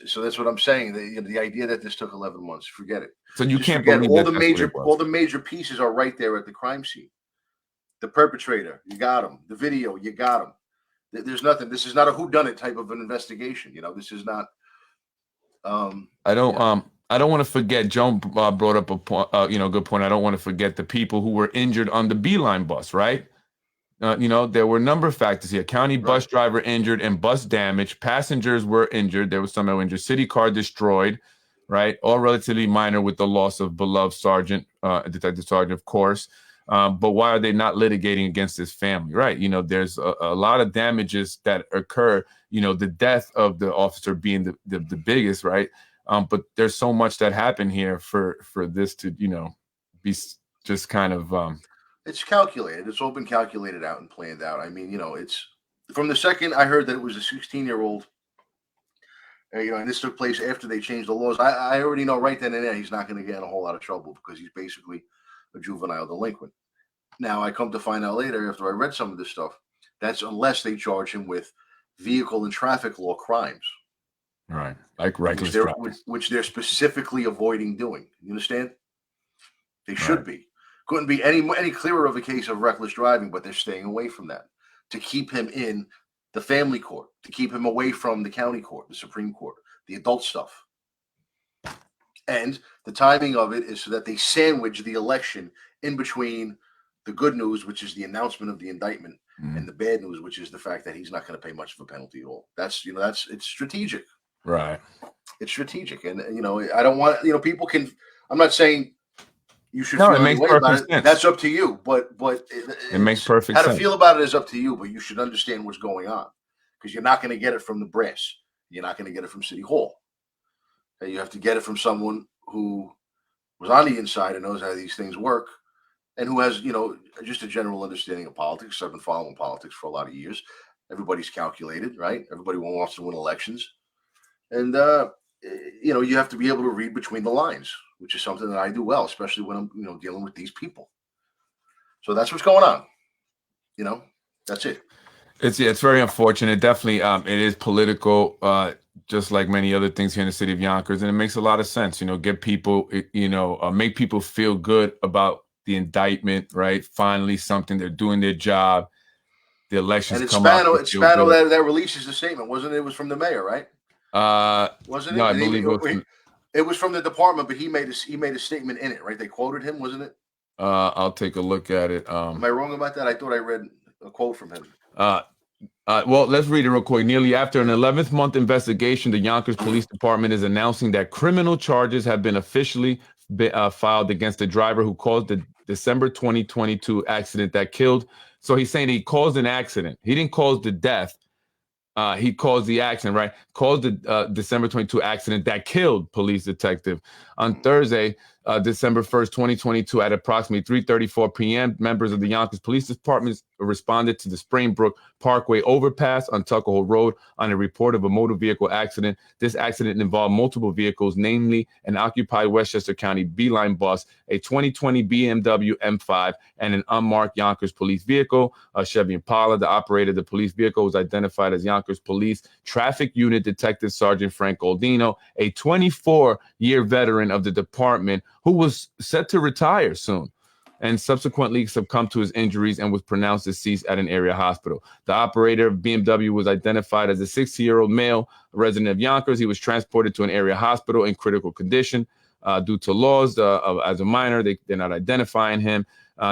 So that's what I'm saying. The idea that this took 11 months, forget it. So you can't believe all the major pieces are right there at the crime scene. The perpetrator, you got him. The video, you got him. There's nothing. This is not a whodunit type of an investigation. This is not. I don't want to forget. Joan brought up a point. Good point. I don't want to forget the people who were injured on the Beeline bus. Right. There were a number of factors here. County bus driver injured and bus damage. Passengers were injured. There was some that were injured. City car destroyed. Right. All relatively minor with the loss of beloved sergeant, detective sergeant, of course. But why are they not litigating against his family? Right. There's a lot of damages that occur, the death of the officer being the biggest. Right. But there's so much that happened here for this to, be just kind of. It's calculated. It's all been calculated out and planned out. I mean, it's from the second I heard that it was a 16-year-old, and this took place after they changed the laws. I already know right then and there he's not going to get in a whole lot of trouble because he's basically a juvenile delinquent. Now, I come to find out later after I read some of this stuff, that's unless they charge him with vehicle and traffic law crimes. Right. Like reckless driving. Which they're specifically avoiding doing. You understand? They should be. Couldn't be any clearer of a case of reckless driving, but they're staying away from that to keep him in the family court, to keep him away from the county court, the Supreme Court, the adult stuff. And the timing of it is so that they sandwich the election in between the good news, which is the announcement of the indictment, and the bad news, which is the fact that he's not going to pay much of a penalty at all. It's strategic. Right. It's strategic. And, I don't want, people can, I'm not saying you should feel it makes perfect sense. That's up to you, but it makes perfect sense. How to feel about it is up to you, but you should understand what's going on because you're not going to get it from the brass. You're not going to get it from City Hall. You have to get it from someone who was on the inside and knows how these things work and who has, just a general understanding of politics. I've been following politics for a lot of years. Everybody's calculated, right? Everybody wants to win elections. And, you have to be able to read between the lines, which is something that I do well, especially when I'm, dealing with these people. So that's what's going on. That's it. It's very unfortunate. Definitely, it is political, just like many other things here in the city of Yonkers, and it makes a lot of sense. Get people, make people feel good about the indictment. Right? Finally, something they're doing their job. The elections and come up. Spano that releases the statement, wasn't it? It was from the mayor, right? Wasn't it? No, I believe it was from the department, but he made a statement in it, right? They quoted him, wasn't it? I'll take a look at it. Am I wrong about that? I thought I read a quote from him. Well, let's read it real quick. Nearly after an 11th month investigation, the Yonkers Police Department is announcing that criminal charges have been officially filed against the driver who caused the December 2022 accident that killed. So he's saying he caused an accident. He didn't cause the death. He caused the accident, right? Caused the December 22 accident that killed police detective. On Thursday, December 1st, 2022, at approximately 3:34 p.m., members of the Yonkers Police Department responded to the Springbrook Parkway overpass on Tuckahoe Road on a report of a motor vehicle accident. This accident involved multiple vehicles, namely an occupied Westchester County Beeline bus, a 2020 BMW M5, and an unmarked Yonkers police vehicle, a Chevy Impala. The operator of the police vehicle was identified as Yonkers Police Traffic Unit Detective Sergeant Frank Gualdino, a 24-year veteran of the department who was set to retire soon and subsequently succumbed to his injuries and was pronounced deceased at an area hospital. The operator of BMW was identified as a 60-year-old male resident of Yonkers. He was transported to an area hospital in critical condition due to laws as a minor. They're not identifying him.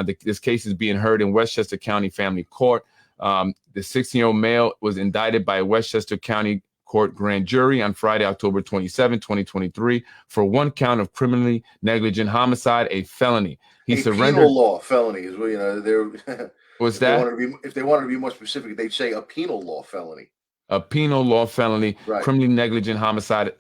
This case is being heard in Westchester County Family Court. The 16-year-old male was indicted by a Westchester County Court grand jury on Friday, October 27, 2023, for one count of criminally negligent homicide, a felony. He surrendered. Penal law felony is what, you know, they're What's if that? if they wanted to be more specific, they'd say a penal law felony. A penal law felony, Right. criminally negligent homicide.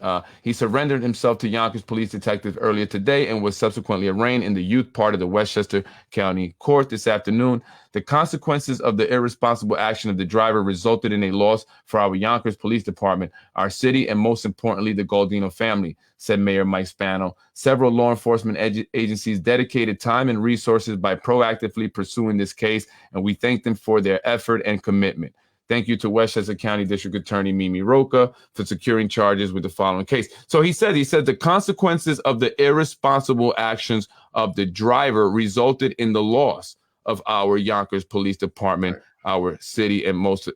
He surrendered himself to Yonkers police detectives earlier today and was subsequently arraigned in the youth part of the Westchester County Court this afternoon. The consequences of the irresponsible action of the driver resulted in a loss for our Yonkers Police Department, our city, and most importantly, the Gualdino family, said Mayor Mike Spano. Several law enforcement agencies dedicated time and resources by proactively pursuing this case, and we thank them for their effort and commitment. Thank you to Westchester County District Attorney Mimi Roca for securing charges with the following case. So he said the consequences of the irresponsible actions of the driver resulted in the loss of our Yonkers Police Department, our city, and most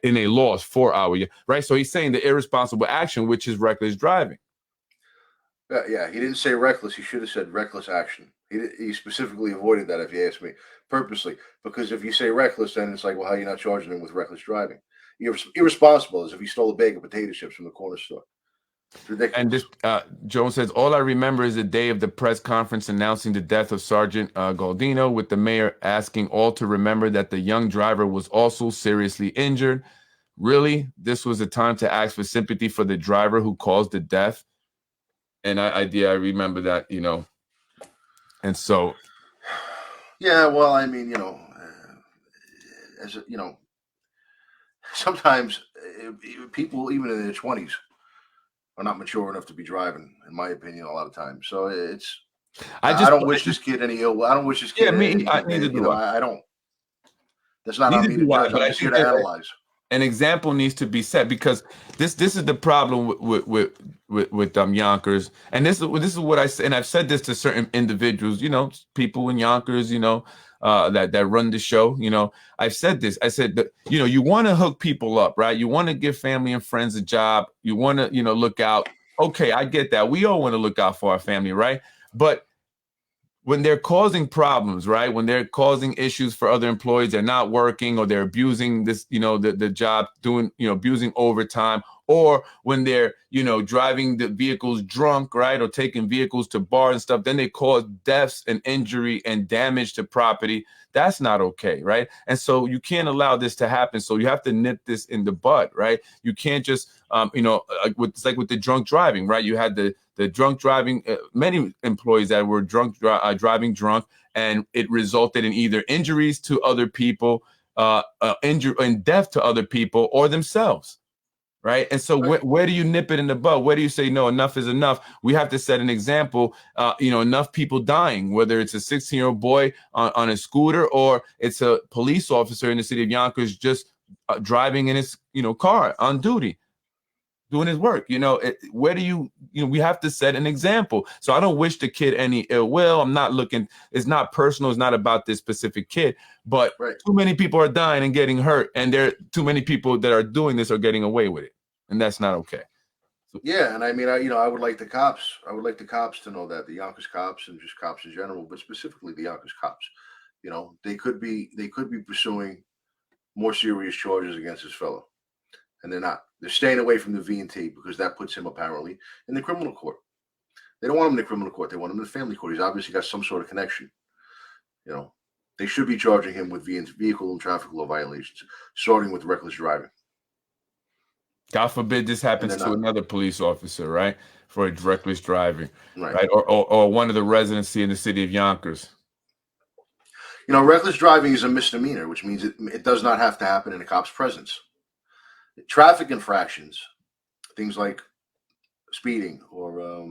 in a loss for our, right? So he's saying the irresponsible action, which is reckless driving. Yeah, he didn't say reckless. He should have said reckless action. He specifically avoided that, if you ask me, purposely. Because if you say reckless, then it's like, well, how are you not charging him with reckless driving? Irresponsible as if he stole a bag of potato chips from the corner store. It's ridiculous. And this, Jones says, all I remember is the day of the press conference announcing the death of Sergeant Gualdino, with the mayor asking all to remember that the young driver was also seriously injured. Really? This was a time to ask for sympathy for the driver who caused the death? And I remember that, you know. And so, yeah, well, I mean, you know, sometimes people, even in their 20s, are not mature enough to be driving, in my opinion, a lot of times. So it's, I don't wish this kid any ill. I don't wish this kid. Yeah, me. Neither do I. I don't. That's not on me to judge. I'm just here to analyze. An example needs to be set, because this is the problem with Yonkers, and this is what I say, and I've said this to certain individuals, you know, people in Yonkers, you know, that run the show, you know. I've said this. I said that, you know, you want to hook people up, right? You want to give family and friends a job. You want to, you know, look out. Okay, I get that. We all want to look out for our family, right? But when they're causing problems, right? When they're causing issues for other employees, they're not working, or they're abusing this, you know, the job, doing, you know, abusing overtime, or when they're, you know, driving the vehicles drunk, right? Or taking vehicles to bars and stuff, then they cause deaths and injury and damage to property. That's not okay, right? And so you can't allow this to happen. So you have to nip this in the bud, right? You can't just, you know, it's like with the drunk driving, right? You had the drunk driving, many employees that were driving drunk, and it resulted in either injuries to other people, injury and death to other people or themselves, right? And so where do you nip it in the bud? Where do you say, no, enough is enough? We have to set an example, you know, enough people dying, whether it's a 16-year-old boy on a scooter, or it's a police officer in the city of Yonkers just driving in his, you know, car on duty, doing his work. You know, where do you know, we have to set an example. So I don't wish the kid any ill will. I'm not looking, it's not personal. It's not about this specific kid, but too many people are dying and getting hurt. And there are too many people that are doing this are getting away with it. And that's not okay. So, yeah. And I mean, I would like the cops. I would like the cops to know that, the Yonkers cops, and just cops in general, but specifically the Yonkers cops, you know, they could be pursuing more serious charges against this fellow. And they're not. They're staying away from the V&T because that puts him apparently in the criminal court. They don't want him in the criminal court. They want him in the family court. He's obviously got some sort of connection. You know, they should be charging him with vehicle and traffic law violations, starting with reckless driving. God forbid this happens to another police officer, right? For a reckless driving, right? Or one of the residency in the city of Yonkers. You know, reckless driving is a misdemeanor, which means it does not have to happen in a cop's presence. Traffic infractions, things like speeding or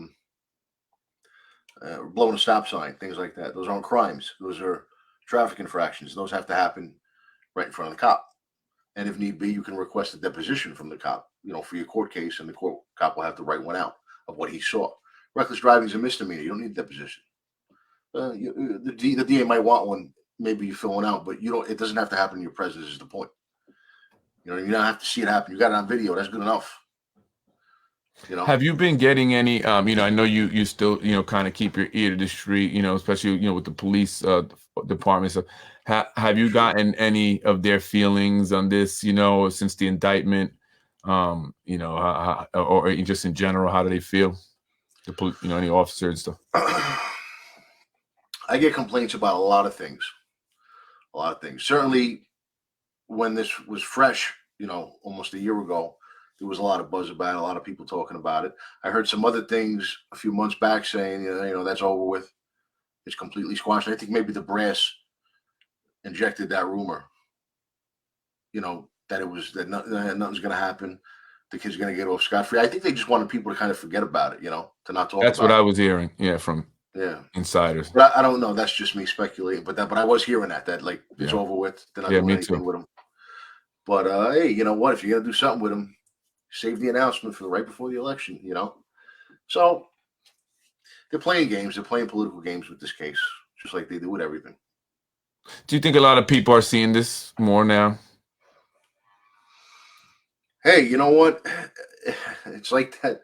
blowing a stop sign, things like that, those aren't crimes. Those are traffic infractions. Those have to happen right in front of the cop. And if need be, you can request a deposition from the cop, you know, for your court case, and the cop will have to write one out of what he saw. Reckless driving is a misdemeanor. You don't need a deposition. The DA might want one. Maybe you fill one out, but you don't. It doesn't have to happen in your presence. Is the point. You know, you don't have to see it happen. You got it on video. That's good enough. You know. Have you been getting any? You know, I know you still, you know, kind of keep your ear to the street. You know, especially, you know, with the police department. So, have you gotten any of their feelings on this? You know, since the indictment You know, or just in general, how do they feel? You know, any officer and stuff. I get complaints about a lot of things. A lot of things. Certainly, when this was fresh, you know, almost a year ago, there was a lot of buzz about it, a lot of people talking about it. I heard some other things a few months back saying, you know, that's over with. It's completely squashed. I think maybe the brass injected that rumor, you know, that nothing's going to happen. The kid's going to get off scot free. I think they just wanted people to kind of forget about it, you know, to not talk about it. That's what I was hearing, from insiders. But I don't know. That's just me speculating. But I was hearing that like it's over with. They're not doing anything with him. But hey, you know what? If you're gonna do something with him, save the announcement for right before the election. You know, so they're playing games. They're playing political games with this case, just like they do with everything. Do you think a lot of people are seeing this more now? Hey, you know what? It's like that.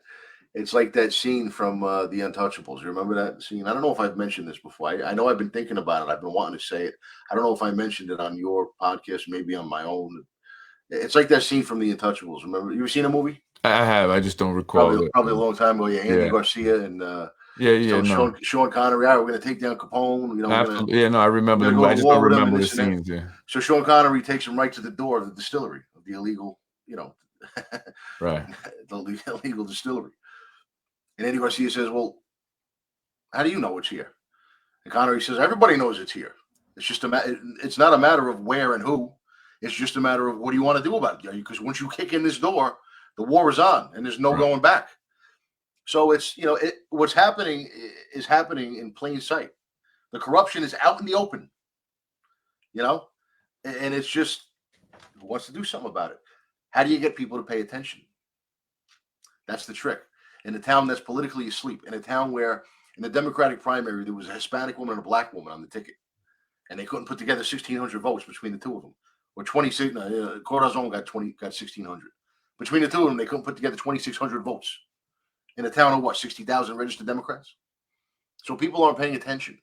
It's like that scene from The Untouchables. You remember that scene? I don't know if I've mentioned this before. I know I've been thinking about it. I've been wanting to say it. I don't know if I mentioned it on your podcast, maybe on my own. It's like that scene from The Untouchables. Remember? You ever seen a movie? I have. I just don't recall it. Probably a long time ago. Yeah, Andy Garcia and Sean Connery. All right, we're going to take down Capone. You know, I remember them. I just don't remember the scenes. Yeah. So Sean Connery takes him right to the door of the distillery of the illegal, you know, right, the illegal distillery. And Andy Garcia says, "Well, how do you know it's here?" And Connery says, "Everybody knows it's here. It's just it's not a matter of where and who. It's just a matter of what do you want to do about it? Because once you kick in this door, the war is on, and there's no going back. So it's, you know, what's happening is happening in plain sight. The corruption is out in the open, you know, and it's just who wants to do something about it. How do you get people to pay attention? That's the trick. In a town that's politically asleep, in a town where in the Democratic primary there was a Hispanic woman and a black woman on the ticket, and they couldn't put together 1,600 votes between the two of them, or 26. Corazon got 1,600 between the two of them. They couldn't put together 2,600 votes in a town of what, 60,000 registered Democrats. So people aren't paying attention,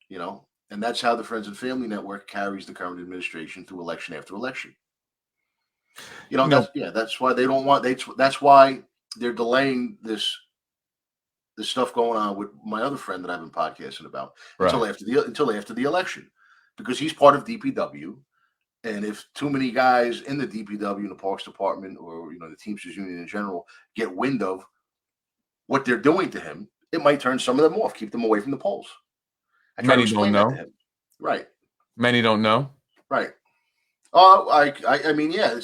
you know, and that's how the Friends and Family Network carries the current administration through election after election. You know, that's why they don't want. That's why they're delaying this stuff going on with my other friend that I've been podcasting about until after the election, because he's part of DPW, and if too many guys in the DPW and the Parks Department, or, you know, the Teamsters Union in general, get wind of what they're doing to him, it might turn some of them off, keep them away from the polls. Many don't know. Right. Many don't know. Right. I mean, yeah.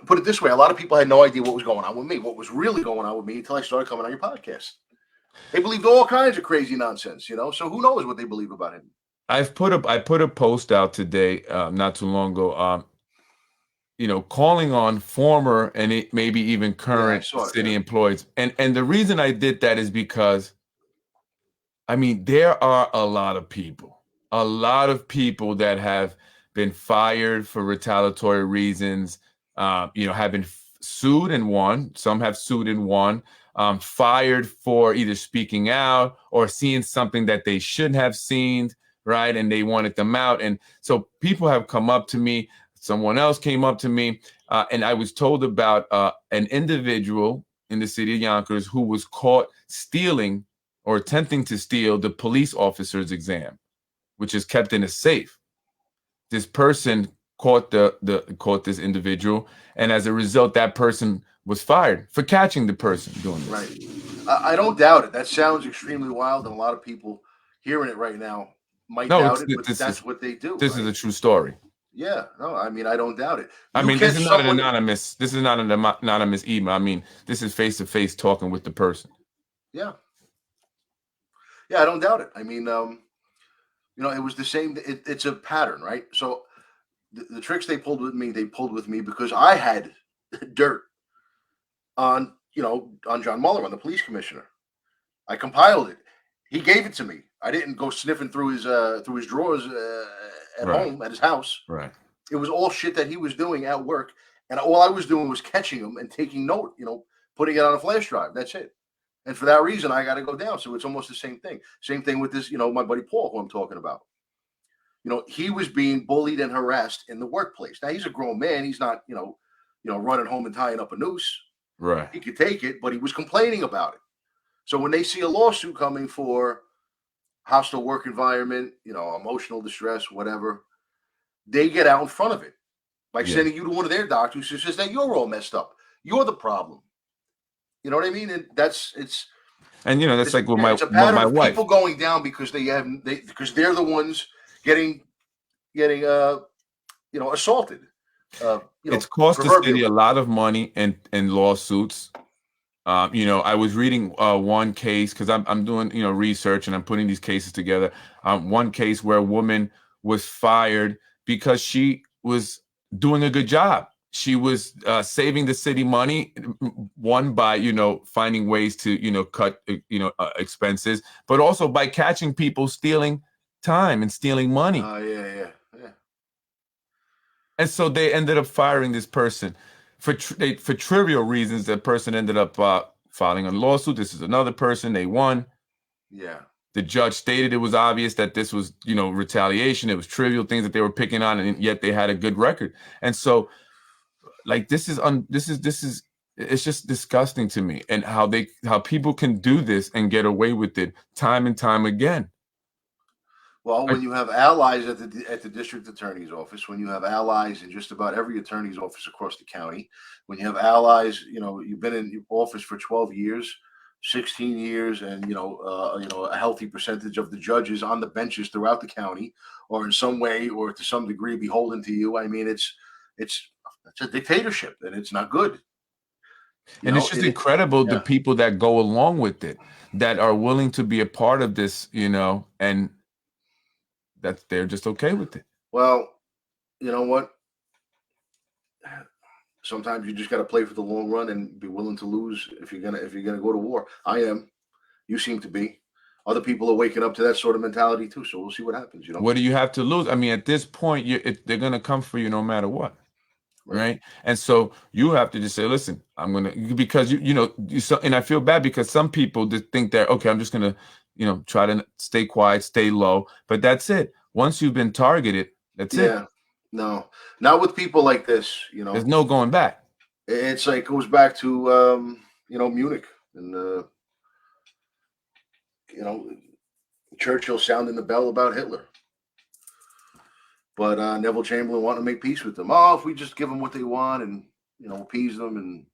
Put it this way: a lot of people had no idea what was going on with me. What was really going on with me until I started coming on your podcast. They believed all kinds of crazy nonsense, you know. So who knows what they believe about him? I put a post out today, not too long ago, you know, calling on former and maybe even current city employees. And the reason I did that is because, I mean, there are a lot of people that have been fired for retaliatory reasons, you know, have been sued and won. Some have sued and won, fired for either speaking out or seeing something that they shouldn't have seen, right? And they wanted them out. And so people have come up to me. Someone else came up to me, and I was told about an individual in the city of Yonkers who was caught stealing or attempting to steal the police officer's exam, which is kept in a safe. This person caught this individual, and as a result, that person was fired for catching the person doing this. Right. I don't doubt it. That sounds extremely wild, and a lot of people hearing it right now might doubt it, but that's what they do. This is a true story. Yeah, no, I mean, I don't doubt it. I mean, this is not an anonymous. This is not an anonymous email. I mean, this is face to face talking with the person. Yeah, I don't doubt it. I mean, you know, it was the same. It's a pattern, right? So the tricks they pulled with me because I had dirt on, you know, on John Mueller, on the police commissioner. I compiled it. He gave it to me. I didn't go sniffing through his drawers at home, at his house. Right. It was all shit that he was doing at work, and all I was doing was catching him and taking note, you know, putting it on a flash drive. That's it. And for that reason, I got to go down. So it's almost the same thing. Same thing with this, you know, my buddy Paul, who I'm talking about. You know, he was being bullied and harassed in the workplace. Now, he's a grown man. He's not, you know, running home and tying up a noose. Right. He could take it, but he was complaining about it. So when they see a lawsuit coming for hostile work environment, emotional distress, whatever, they get out in front of it by sending you to one of their doctors who says that you're all messed up. You're the problem. You know what I mean? And that's like with my it's a pattern my of wife. people going down because because they're the ones getting assaulted. It's cost the city a lot of money in lawsuits. I was reading one case because I'm doing research and I'm putting these cases together. One case where a woman was fired because she was doing a good job. She was saving the city money, one by finding ways to cut expenses, but also by catching people stealing time and stealing money. Yeah. And so they ended up firing this person for trivial reasons. That person ended up filing a lawsuit. This is another person. They won. Yeah. The judge stated it was obvious that this was, retaliation. It was trivial things that they were picking on, and yet they had a good record. And so, like, this is it's just disgusting to me, and how people can do this and get away with it time and time again. Well, when you have allies at the district attorney's office, when you have allies in just about every attorney's office across the county, when you have allies, you've been in office for 12 years, 16 years, and a healthy percentage of the judges on the benches throughout the county, or in some way or to some degree beholden to you. I mean, it's a dictatorship, and it's not good. It's just incredible the people that go along with it, that are willing to be a part of this, and that they're just okay with it. Well, you know what? Sometimes you just got to play for the long run and be willing to lose if you're gonna go to war. I am. You seem to be. Other people are waking up to that sort of mentality too. So we'll see what happens. What do you have to lose? I mean, at this point, they're gonna come for you no matter what, right? And so you have to just say, listen, I'm gonna, because and I feel bad because some people just think that, okay, I'm just gonna try to stay quiet, stay low, but that's it. Once you've been targeted, that's it. Yeah, no, not with people like this. There's no going back. It's like goes back to Munich and Churchill sounding the bell about Hitler, but Neville Chamberlain wanting to make peace with them. Oh, if we just give them what they want and appease them and.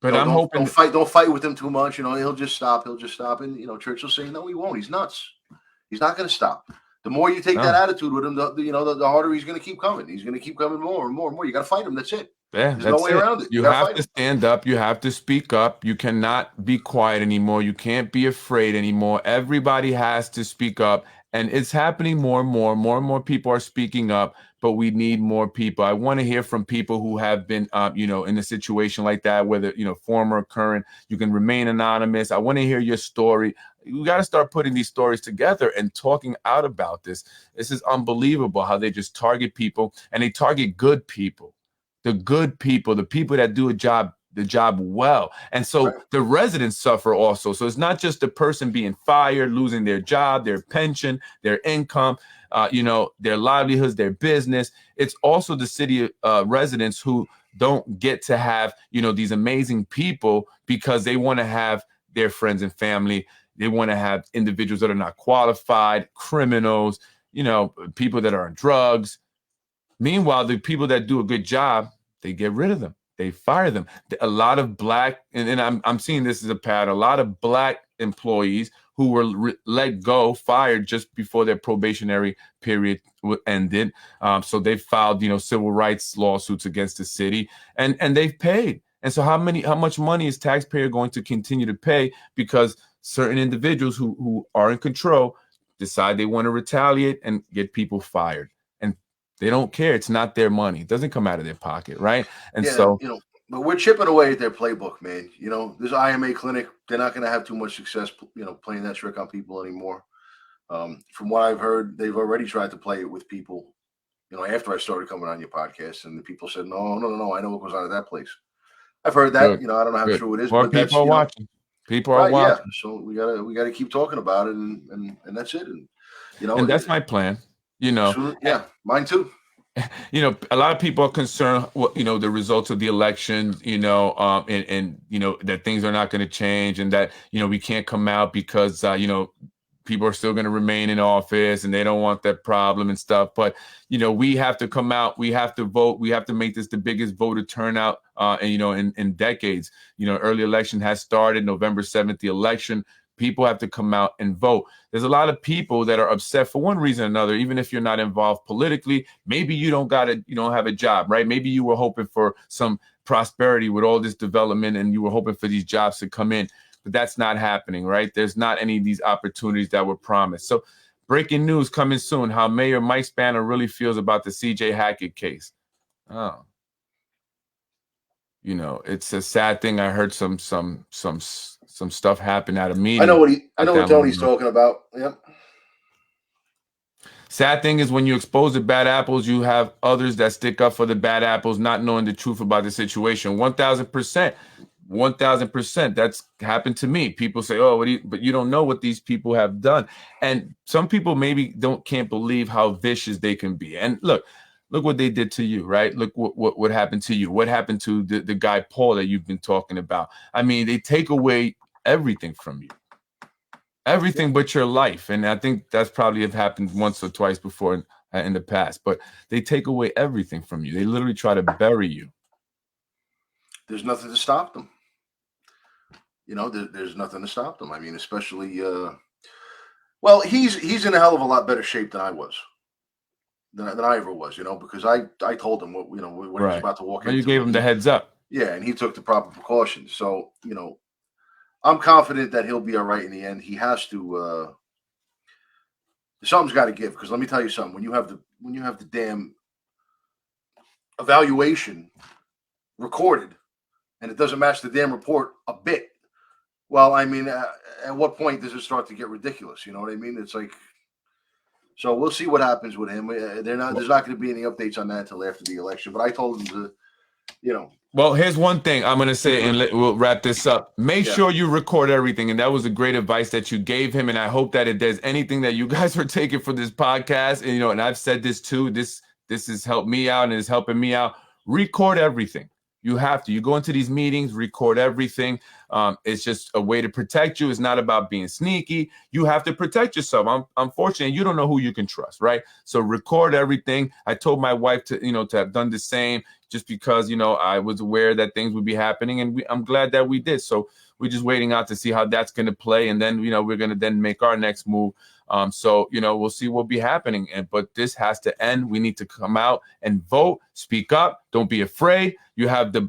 But I'm hoping don't fight with him too much. He'll just stop. And Churchill saying, no, he won't. He's nuts. He's not going to stop. The more you take that attitude with him, the harder he's going to keep coming. He's going to keep coming more and more and more. You got to fight him. That's it. Yeah, there's no way around it. You have to stand up. You have to speak up. You cannot be quiet anymore. You can't be afraid anymore. Everybody has to speak up. And it's happening more and more. More and more people are speaking up, but we need more people. I want to hear from people who have been, in a situation like that, whether, former or current. You can remain anonymous. I want to hear your story. You got to start putting these stories together and talking out about this. This is unbelievable how they just target people, and they target good people, the good people, the people that do the job well. And so the residents suffer also. So it's not just the person being fired, losing their job, their pension, their income, their livelihoods, their business. It's also the city residents who don't get to have, these amazing people because they want to have their friends and family. They want to have individuals that are not qualified, criminals, people that are on drugs. Meanwhile, the people that do a good job, they get rid of them. They fire them. A lot of black, and I'm seeing this as a pattern, a lot of black employees who were let go, fired just before their probationary period ended. So they filed, civil rights lawsuits against the city, and they've paid. And so how much money is taxpayer going to continue to pay because certain individuals who are in control decide they want to retaliate and get people fired? And they don't care. It's not their money. It doesn't come out of their pocket, right? And but we're chipping away at their playbook, man. This IMA clinic, they're not going to have too much success, playing that trick on people anymore. From what I've heard, they've already tried to play it with people, after I started coming on your podcast, and the people said, no, I know what goes on at that place. I've heard that. Good. I don't know how true it is, but people are watching. People are watching. Yeah. So we gotta keep talking about it, and that's it. And and that's my plan. Mine too. a lot of people are concerned, the results of the election, and that things are not going to change, and that, we can't come out because, people are still going to remain in office and they don't want that problem and stuff. But, we have to come out, we have to vote, we have to make this the biggest voter turnout, in decades. Early election has started November 7th, the election. People have to come out and vote. There's a lot of people that are upset for one reason or another, even if you're not involved politically. Maybe you don't have a job, right? Maybe you were hoping for some prosperity with all this development and you were hoping for these jobs to come in, but that's not happening, right? There's not any of these opportunities that were promised. So breaking news coming soon, how Mayor Mike Spanner really feels about the CJ Hackett case. Oh, it's a sad thing. I heard some stuff happen at a meeting. I know what Tony's talking about. Yep. Sad thing is when you expose the bad apples, you have others that stick up for the bad apples, not knowing the truth about the situation. 1,000%. 1,000%. That's happened to me. People say, "Oh, but you don't know what these people have done." And some people maybe can't believe how vicious they can be. And look what they did to you, right? Look what happened to you. What happened to the guy Paul that you've been talking about? I mean, they take away everything from you, everything but your life. And I think that's probably have happened once or twice before in the past, but they take away everything from you. They literally try to bury you. There's nothing to stop them. There's nothing to stop them. I mean, especially, well, he's in a hell of a lot better shape than I was, than I ever was, because I told him when he was about to walk in. You gave him the heads up. Yeah, and he took the proper precautions. So, I'm confident that he'll be all right in the end. He has to. Something's got to give, because let me tell you something. When you have the damn evaluation recorded, and it doesn't match the damn report a bit, well, I mean, at what point does it start to get ridiculous? You know what I mean? It's like, so we'll see what happens with him. There's not going to be any updates on that until after the election. But I told him to, Well, here's one thing I'm going to say, and we'll wrap this up. Make sure you record everything. And that was a great advice that you gave him. And I hope that if there's anything that you guys are taking for this podcast, and, and I've said this too, this has helped me out and is helping me out. Record everything. You have to. You go into these meetings, record everything. It's just a way to protect you. It's not about being sneaky. You have to protect yourself. Unfortunately, you don't know who you can trust, right? So record everything. I told my wife to have done the same, just because, I was aware that things would be happening, and I'm glad that we did. So we're just waiting out to see how that's going to play. And then, we're going to then make our next move. So, we'll see what'll be happening. But this has to end. We need to come out and vote, speak up. Don't be afraid. You have the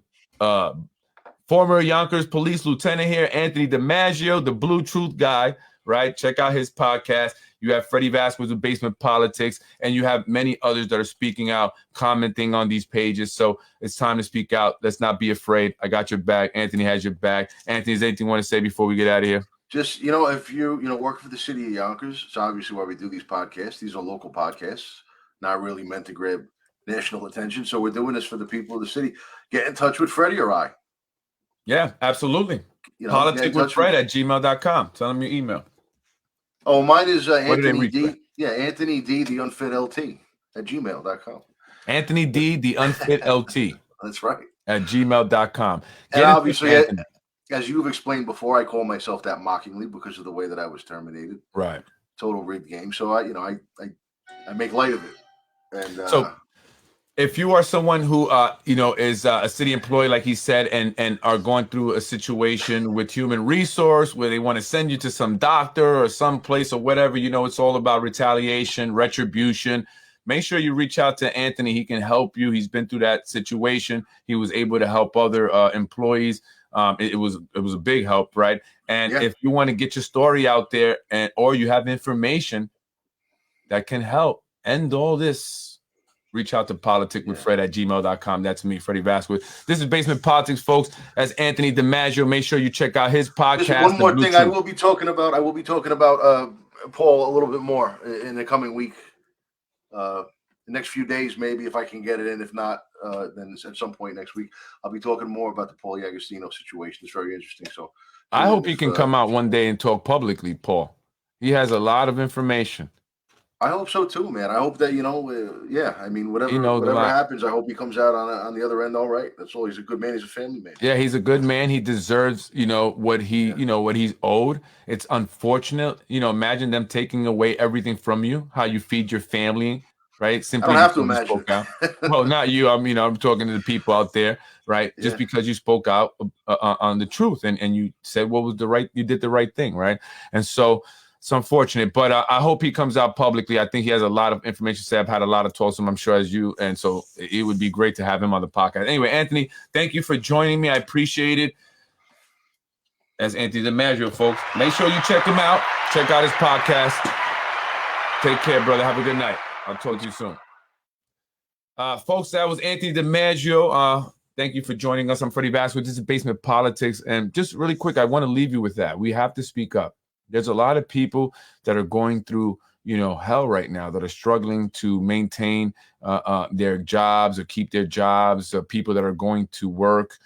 former Yonkers police lieutenant here, Anthony DiMaggio, the Blue Truth guy, right? Check out his podcast. You have Freddie Vasquez with Basement Politics, and you have many others that are speaking out, commenting on these pages. So it's time to speak out. Let's not be afraid. I got your back. Anthony has your back. Anthony, is there anything you want to say before we get out of here? Just, if you, work for the city of Yonkers, it's obviously why we do these podcasts. These are local podcasts, not really meant to grab national attention. So we're doing this for the people of the city. Get in touch with Freddie or I. Yeah, absolutely. politicwithfred@gmail.com. Tell them your email. Oh, mine is Anthony D. Yeah, Anthony D. The Unfit LT @gmail.com. Anthony D. The Unfit LT. That's right. @gmail.com. And obviously, as you've explained before, I call myself that mockingly because of the way that I was terminated. Right. Total rigged game. So I make light of it. And so if you are someone who is a city employee, like he said, and are going through a situation with human resource where they want to send you to some doctor or some place or whatever, it's all about retaliation, retribution. Make sure you reach out to Anthony. He can help you. He's been through that situation. He was able to help other employees. It was a big help, right? And if you want to get your story out there, or you have information that can help end all this, reach out to politicwithfred@gmail.com. That's me, Freddie Vasquez. This is Basement Politics, folks. That's Anthony DiMaggio. Make sure you check out his podcast. Just one more thing I will be talking about. Paul a little bit more in the coming week. The next few days, maybe, if I can get it in. If not, then at some point next week, I'll be talking more about the Paul Agostino situation. It's very interesting. So I hope he can come out one day and talk publicly, Paul. He has a lot of information. I hope so too, man. I hope that yeah. I mean, whatever Like, happens, I hope he comes out on the other end all right. That's all. He's a good man. He's a family man. yeah, he's a good man. He deserves, what what he's owed. It's unfortunate, imagine them taking away everything from you, how you feed your family, right? I don't Simply have to because you imagine. spoke out. Well, not you. I'm talking to the people out there, right? Just Yeah. because you spoke out on the truth and you said what was you did the right thing, right? And so it's unfortunate, but I hope he comes out publicly. I think he has a lot of information to say. I've had a lot of talks with him, I'm sure, as you, and so it would be great to have him on the podcast. Anyway, Anthony, thank you for joining me. I appreciate it. That's Anthony DiMaggio, folks. Make sure you check him out. Check out his podcast. Take care, brother. Have a good night. I'll talk to you soon. Folks, that was Anthony DiMaggio. Thank you for joining us. I'm Freddie Vasquez. This is Basement Politics. And just really quick, I want to leave you with that. We have to speak up. There's a lot of people that are going through, hell right now, that are struggling to maintain their jobs or keep their jobs. People that are going to work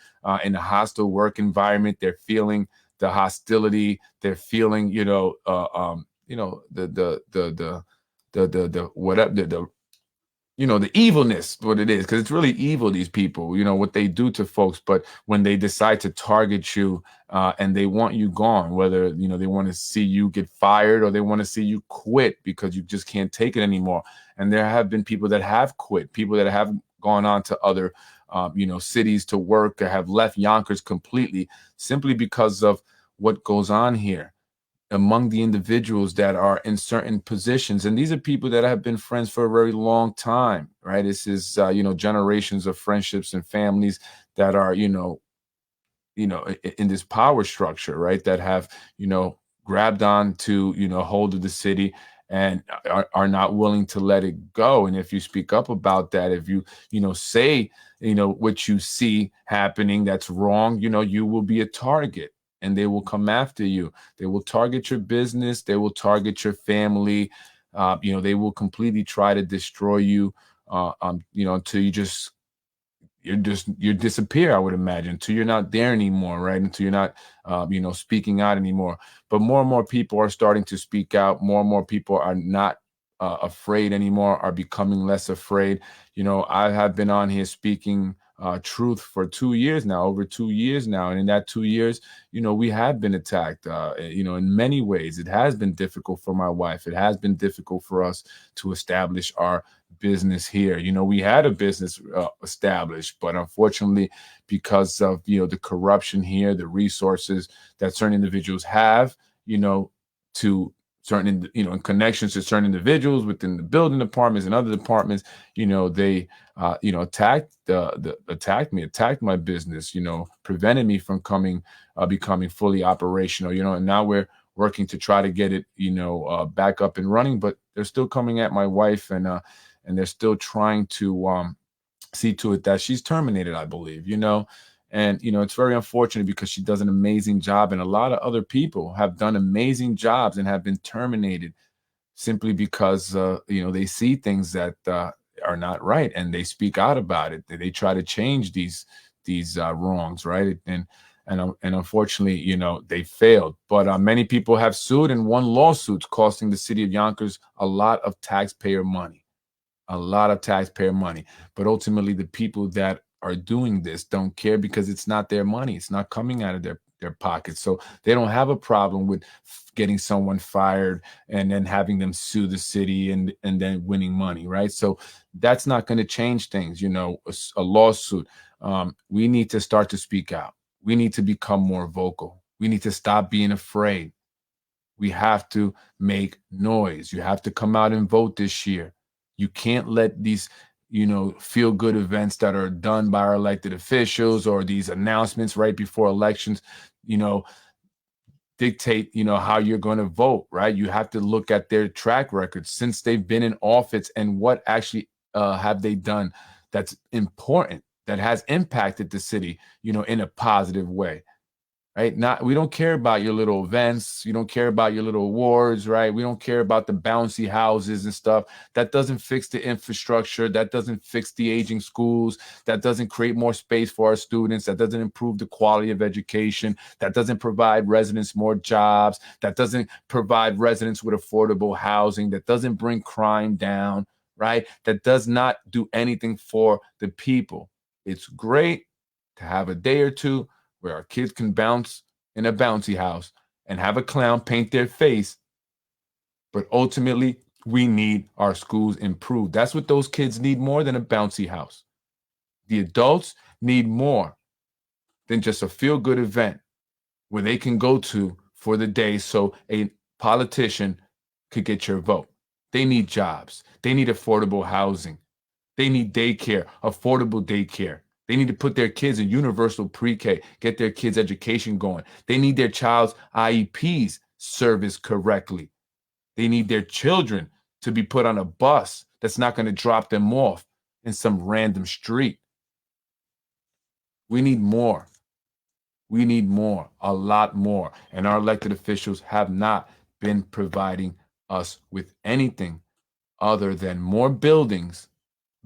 in a hostile work environment. They're feeling the hostility. They're feeling, the evilness, what it is, because it's really evil, these people, what they do to folks. But when they decide to target you and they want you gone, whether, they want to see you get fired or they want to see you quit because you just can't take it anymore. And there have been people that have quit, people that have gone on to other, cities to work, or have left Yonkers completely simply because of what goes on here among the individuals that are in certain positions. And these are people that have been friends for a very long time, right? This is, generations of friendships and families that are, in this power structure, right? That have, grabbed on to, hold of the city and are not willing to let it go. And if you speak up about that, if you, say, what you see happening that's wrong, you will be a target. And they will come after you. They will target your business. They will target your family. They will completely try to destroy you. Until you disappear. I would imagine, until you're not there anymore, right? Until you're not, speaking out anymore. But more and more people are starting to speak out. More and more people are not afraid anymore. Are becoming less afraid. I have been on here speaking truth for 2 years now, over 2 years now. And in that 2 years, we have been attacked, in many ways. It has been difficult for my wife. It has been difficult for us to establish our business here. We had a business established, but unfortunately, because of, the corruption here, the resources that certain individuals have, to certain, in connections to certain individuals within the building departments and other departments, they, attacked my business, prevented me from becoming fully operational, and now we're working to try to get it, back up and running, but they're still coming at my wife and they're still trying to see to it that she's terminated, I believe, and, it's very unfortunate because she does an amazing job. And a lot of other people have done amazing jobs and have been terminated simply because, they see things that are not right and they speak out about it. They try to change these wrongs, right? And unfortunately, they failed. But many people have sued and won lawsuits costing the city of Yonkers a lot of taxpayer money. But ultimately, the people that are doing this don't care because it's not their money. It's not coming out of their pockets. So they don't have a problem with getting someone fired and then having them sue the city and then winning money, right? So that's not going to change things, a lawsuit. We need to start to speak out. We need to become more vocal. We need to stop being afraid. We have to make noise. You have to come out and vote this year. You can't let these, feel-good events that are done by our elected officials or these announcements right before elections, dictate, how you're going to vote, right? You have to look at their track record since they've been in office and what actually have they done that's important, that has impacted the city, in a positive way. right? We don't care about your little events. You don't care about your little awards, right? We don't care about the bouncy houses and stuff. That doesn't fix the infrastructure. That doesn't fix the aging schools. That doesn't create more space for our students. That doesn't improve the quality of education. That doesn't provide residents more jobs. That doesn't provide residents with affordable housing. That doesn't bring crime down, right? That does not do anything for the people. It's great to have a day or two where our kids can bounce in a bouncy house and have a clown paint their face. But ultimately, we need our schools improved. That's what those kids need more than a bouncy house. The adults need more than just a feel-good event where they can go to for the day so a politician could get your vote. They need jobs. They need affordable housing. They need daycare, affordable daycare. They need to put their kids in universal pre-K, get their kids' education going. They need their child's IEPs serviced correctly. They need their children to be put on a bus that's not going to drop them off in some random street. We need more. We need more, a lot more. And our elected officials have not been providing us with anything other than more buildings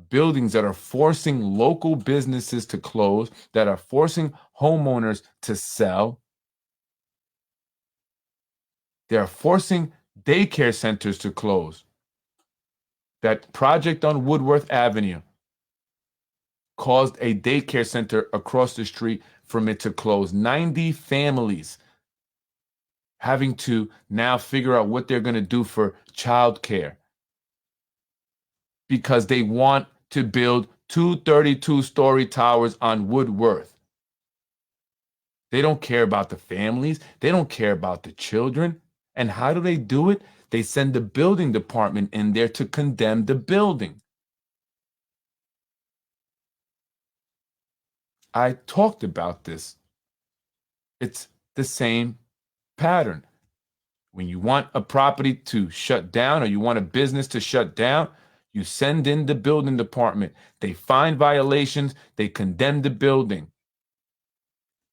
that are forcing local businesses to close, that are forcing homeowners to sell. They're forcing daycare centers to close. That project on Woodworth Avenue caused a daycare center across the street from it to close. 90 families having to now figure out what they're going to do for childcare because they want to build 2 32-story towers on Woodworth. They don't care about the families. They don't care about the children. And how do they do it? They send the building department in there to condemn the building. I talked about this. It's the same pattern. When you want a property to shut down or you want a business to shut down, you send in the building department. They find violations. They condemn the building.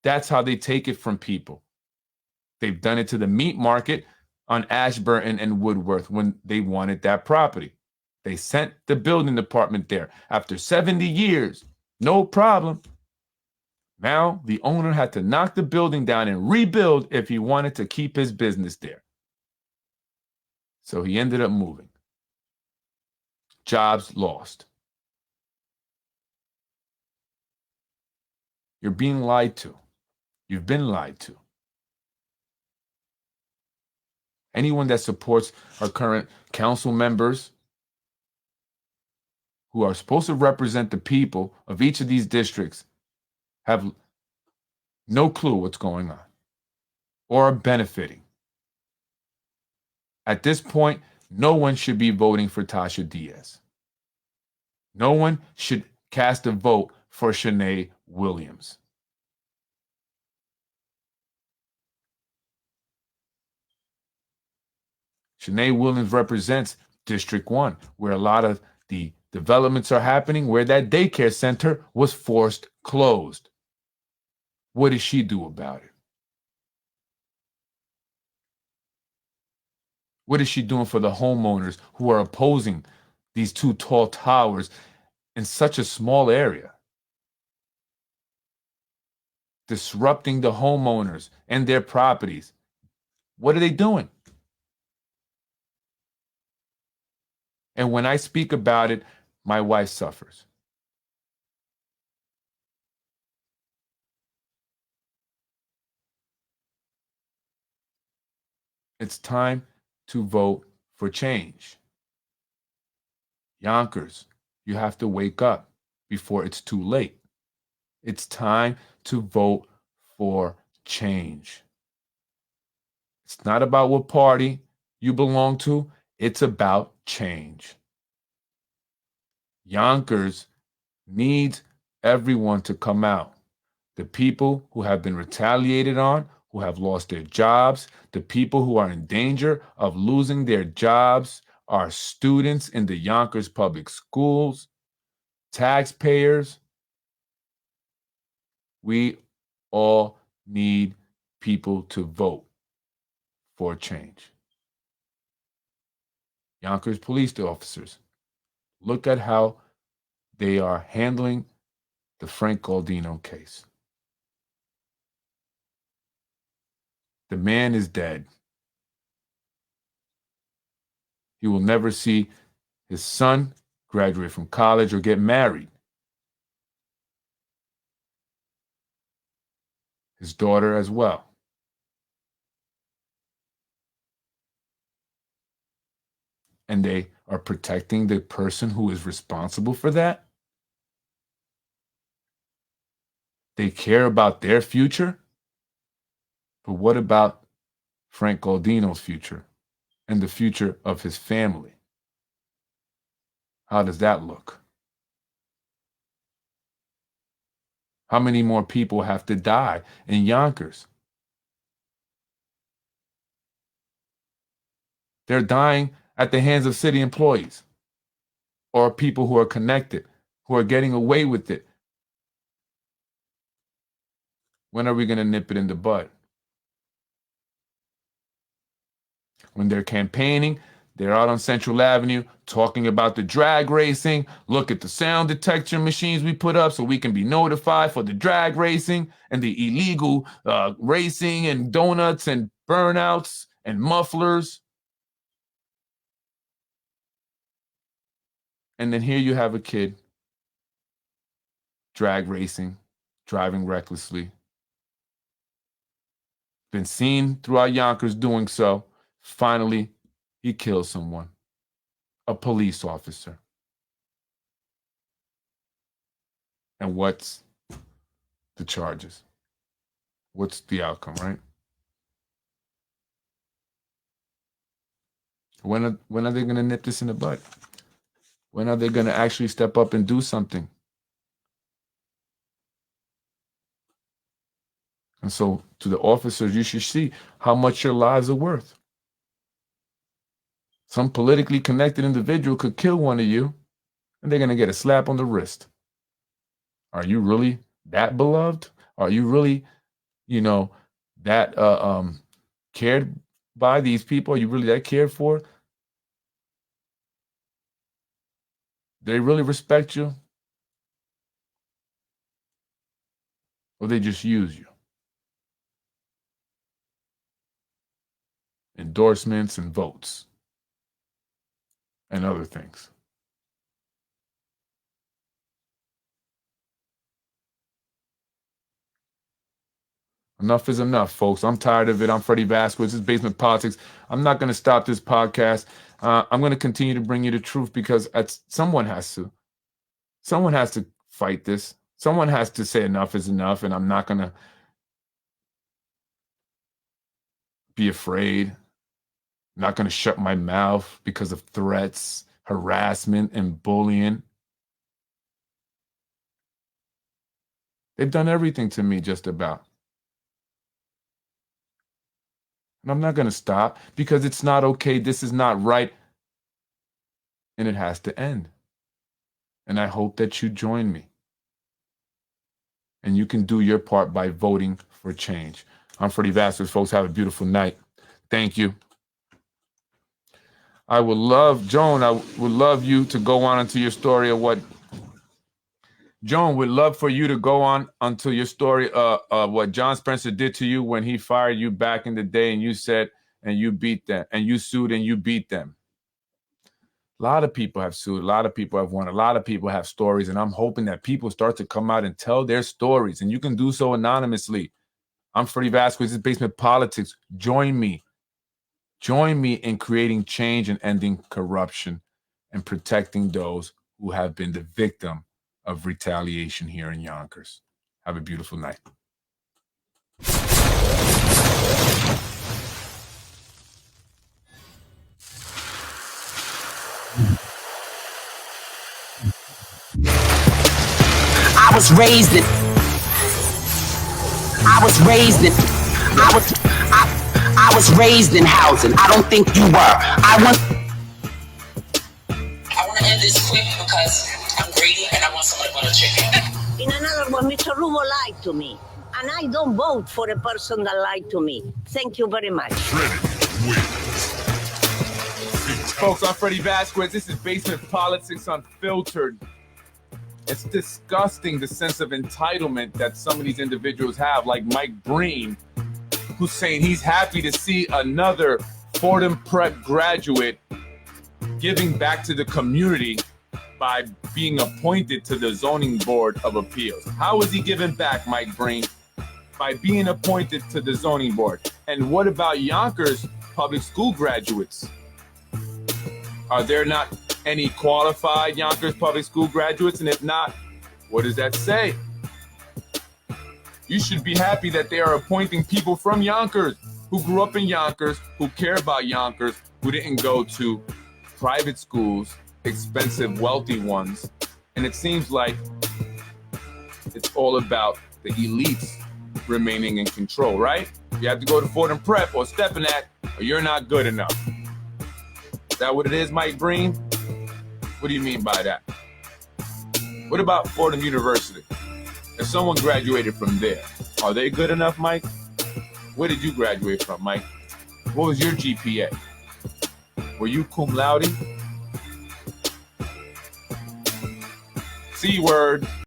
That's how they take it from people. They've done it to the meat market on Ashburton and Woodworth when they wanted that property. They sent the building department there. After 70 years, no problem. Now the owner had to knock the building down and rebuild if he wanted to keep his business there. So he ended up moving. Jobs lost. You're being lied to. You've been lied to. Anyone that supports our current council members who are supposed to represent the people of each of these districts have no clue what's going on or are benefiting. At this point, no one should be voting for Tasha Diaz. No one should cast a vote for Shanae Williams. Shanae Williams represents District 1, where a lot of the developments are happening, where that daycare center was forced closed. What does she do about it? What is she doing for the homeowners who are opposing these 2 tall towers in such a small area? Disrupting the homeowners and their properties. What are they doing? And when I speak about it, my wife suffers. It's time to vote for change. Yonkers, you have to wake up before it's too late. It's time to vote for change. It's not about what party you belong to. It's about change. Yonkers needs everyone to come out. The people who have been retaliated on, who have lost their jobs, the people who are in danger of losing their jobs are students in the Yonkers public schools, taxpayers. We all need people to vote for change. Yonkers police officers, look at how they are handling the Frank Gualdino case. The man is dead. He will never see his son graduate from college or get married. His daughter as well. And they are protecting the person who is responsible for that. They care about their future. But what about Frank Gualdino's future and the future of his family? How does that look? How many more people have to die in Yonkers? They're dying at the hands of city employees or people who are connected, who are getting away with it. When are we going to nip it in the bud? When they're campaigning, they're out on Central Avenue talking about the drag racing. Look at the sound detection machines we put up so we can be notified for the drag racing and the illegal racing and donuts and burnouts and mufflers. And then here you have a kid drag racing, driving recklessly. Been seen throughout Yonkers doing so. Finally, he kills someone, a police officer. And what's the charges? What's the outcome, right? When are they going to nip this in the bud? When are they going to actually step up and do something? And so to the officers, you should see how much your lives are worth. Some politically connected individual could kill one of you, and they're going to get a slap on the wrist. Are you really that beloved? Are you really, that cared by these people? Are you really that cared for? They really respect you? Or they just use you? Endorsements and votes and other things. Enough is enough, folks. I'm tired of it. I'm Freddie Vasquez. This is Basement Politics. I'm not going to stop this podcast. I'm going to continue to bring you the truth because someone has to. Someone has to fight this. Someone has to say enough is enough, and I'm not going to be afraid. I'm not going to shut my mouth because of threats, harassment, and bullying. They've done everything to me just about. And I'm not going to stop because it's not okay. This is not right. And it has to end. And I hope that you join me. And you can do your part by voting for change. I'm Freddie Vasquez, folks. Have a beautiful night. Thank you. Joan, I would love you to go on into your story of what Joan would love for you to go on until your story of what John Spencer did to you when he fired you back in the day and you said, and you beat them, and you sued and you beat them. A lot of people have sued. A lot of people have won. A lot of people have stories. And I'm hoping that people start to come out and tell their stories. And you can do so anonymously. I'm Freddie Vasquez. This is Basement Politics. Join me. Join me in creating change and ending corruption and protecting those who have been the victim of retaliation here in Yonkers. Have a beautiful night. I was raised in housing. I don't think you were. I want to end this quick because I'm greedy and I want some butter chicken. In another one, Mr. Rumo lied to me. and I don't vote for a person that lied to me. Thank you very much. Folks, I'm Freddie Vasquez. This is Basement Politics Unfiltered. It's disgusting, the sense of entitlement that some of these individuals have, like Mike Breen, who's saying he's happy to see another Fordham Prep graduate giving back to the community by being appointed to the Zoning Board of Appeals. How is he giving back, Mike Breen? By being appointed to the Zoning Board. And what about Yonkers public school graduates? Are there not any qualified Yonkers public school graduates? And if not, what does that say? You should be happy that they are appointing people from Yonkers, who grew up in Yonkers, who care about Yonkers, who didn't go to private schools, expensive, wealthy ones. And it seems like it's all about the elites remaining in control, right? You have to go to Fordham Prep or Stepinac, or you're not good enough. Is that what it is, Mike Breen? What do you mean by that? What about Fordham University? If someone graduated from there, are they good enough, Mike? Where did you graduate from, Mike? What was your GPA? Were you cum laude? C word.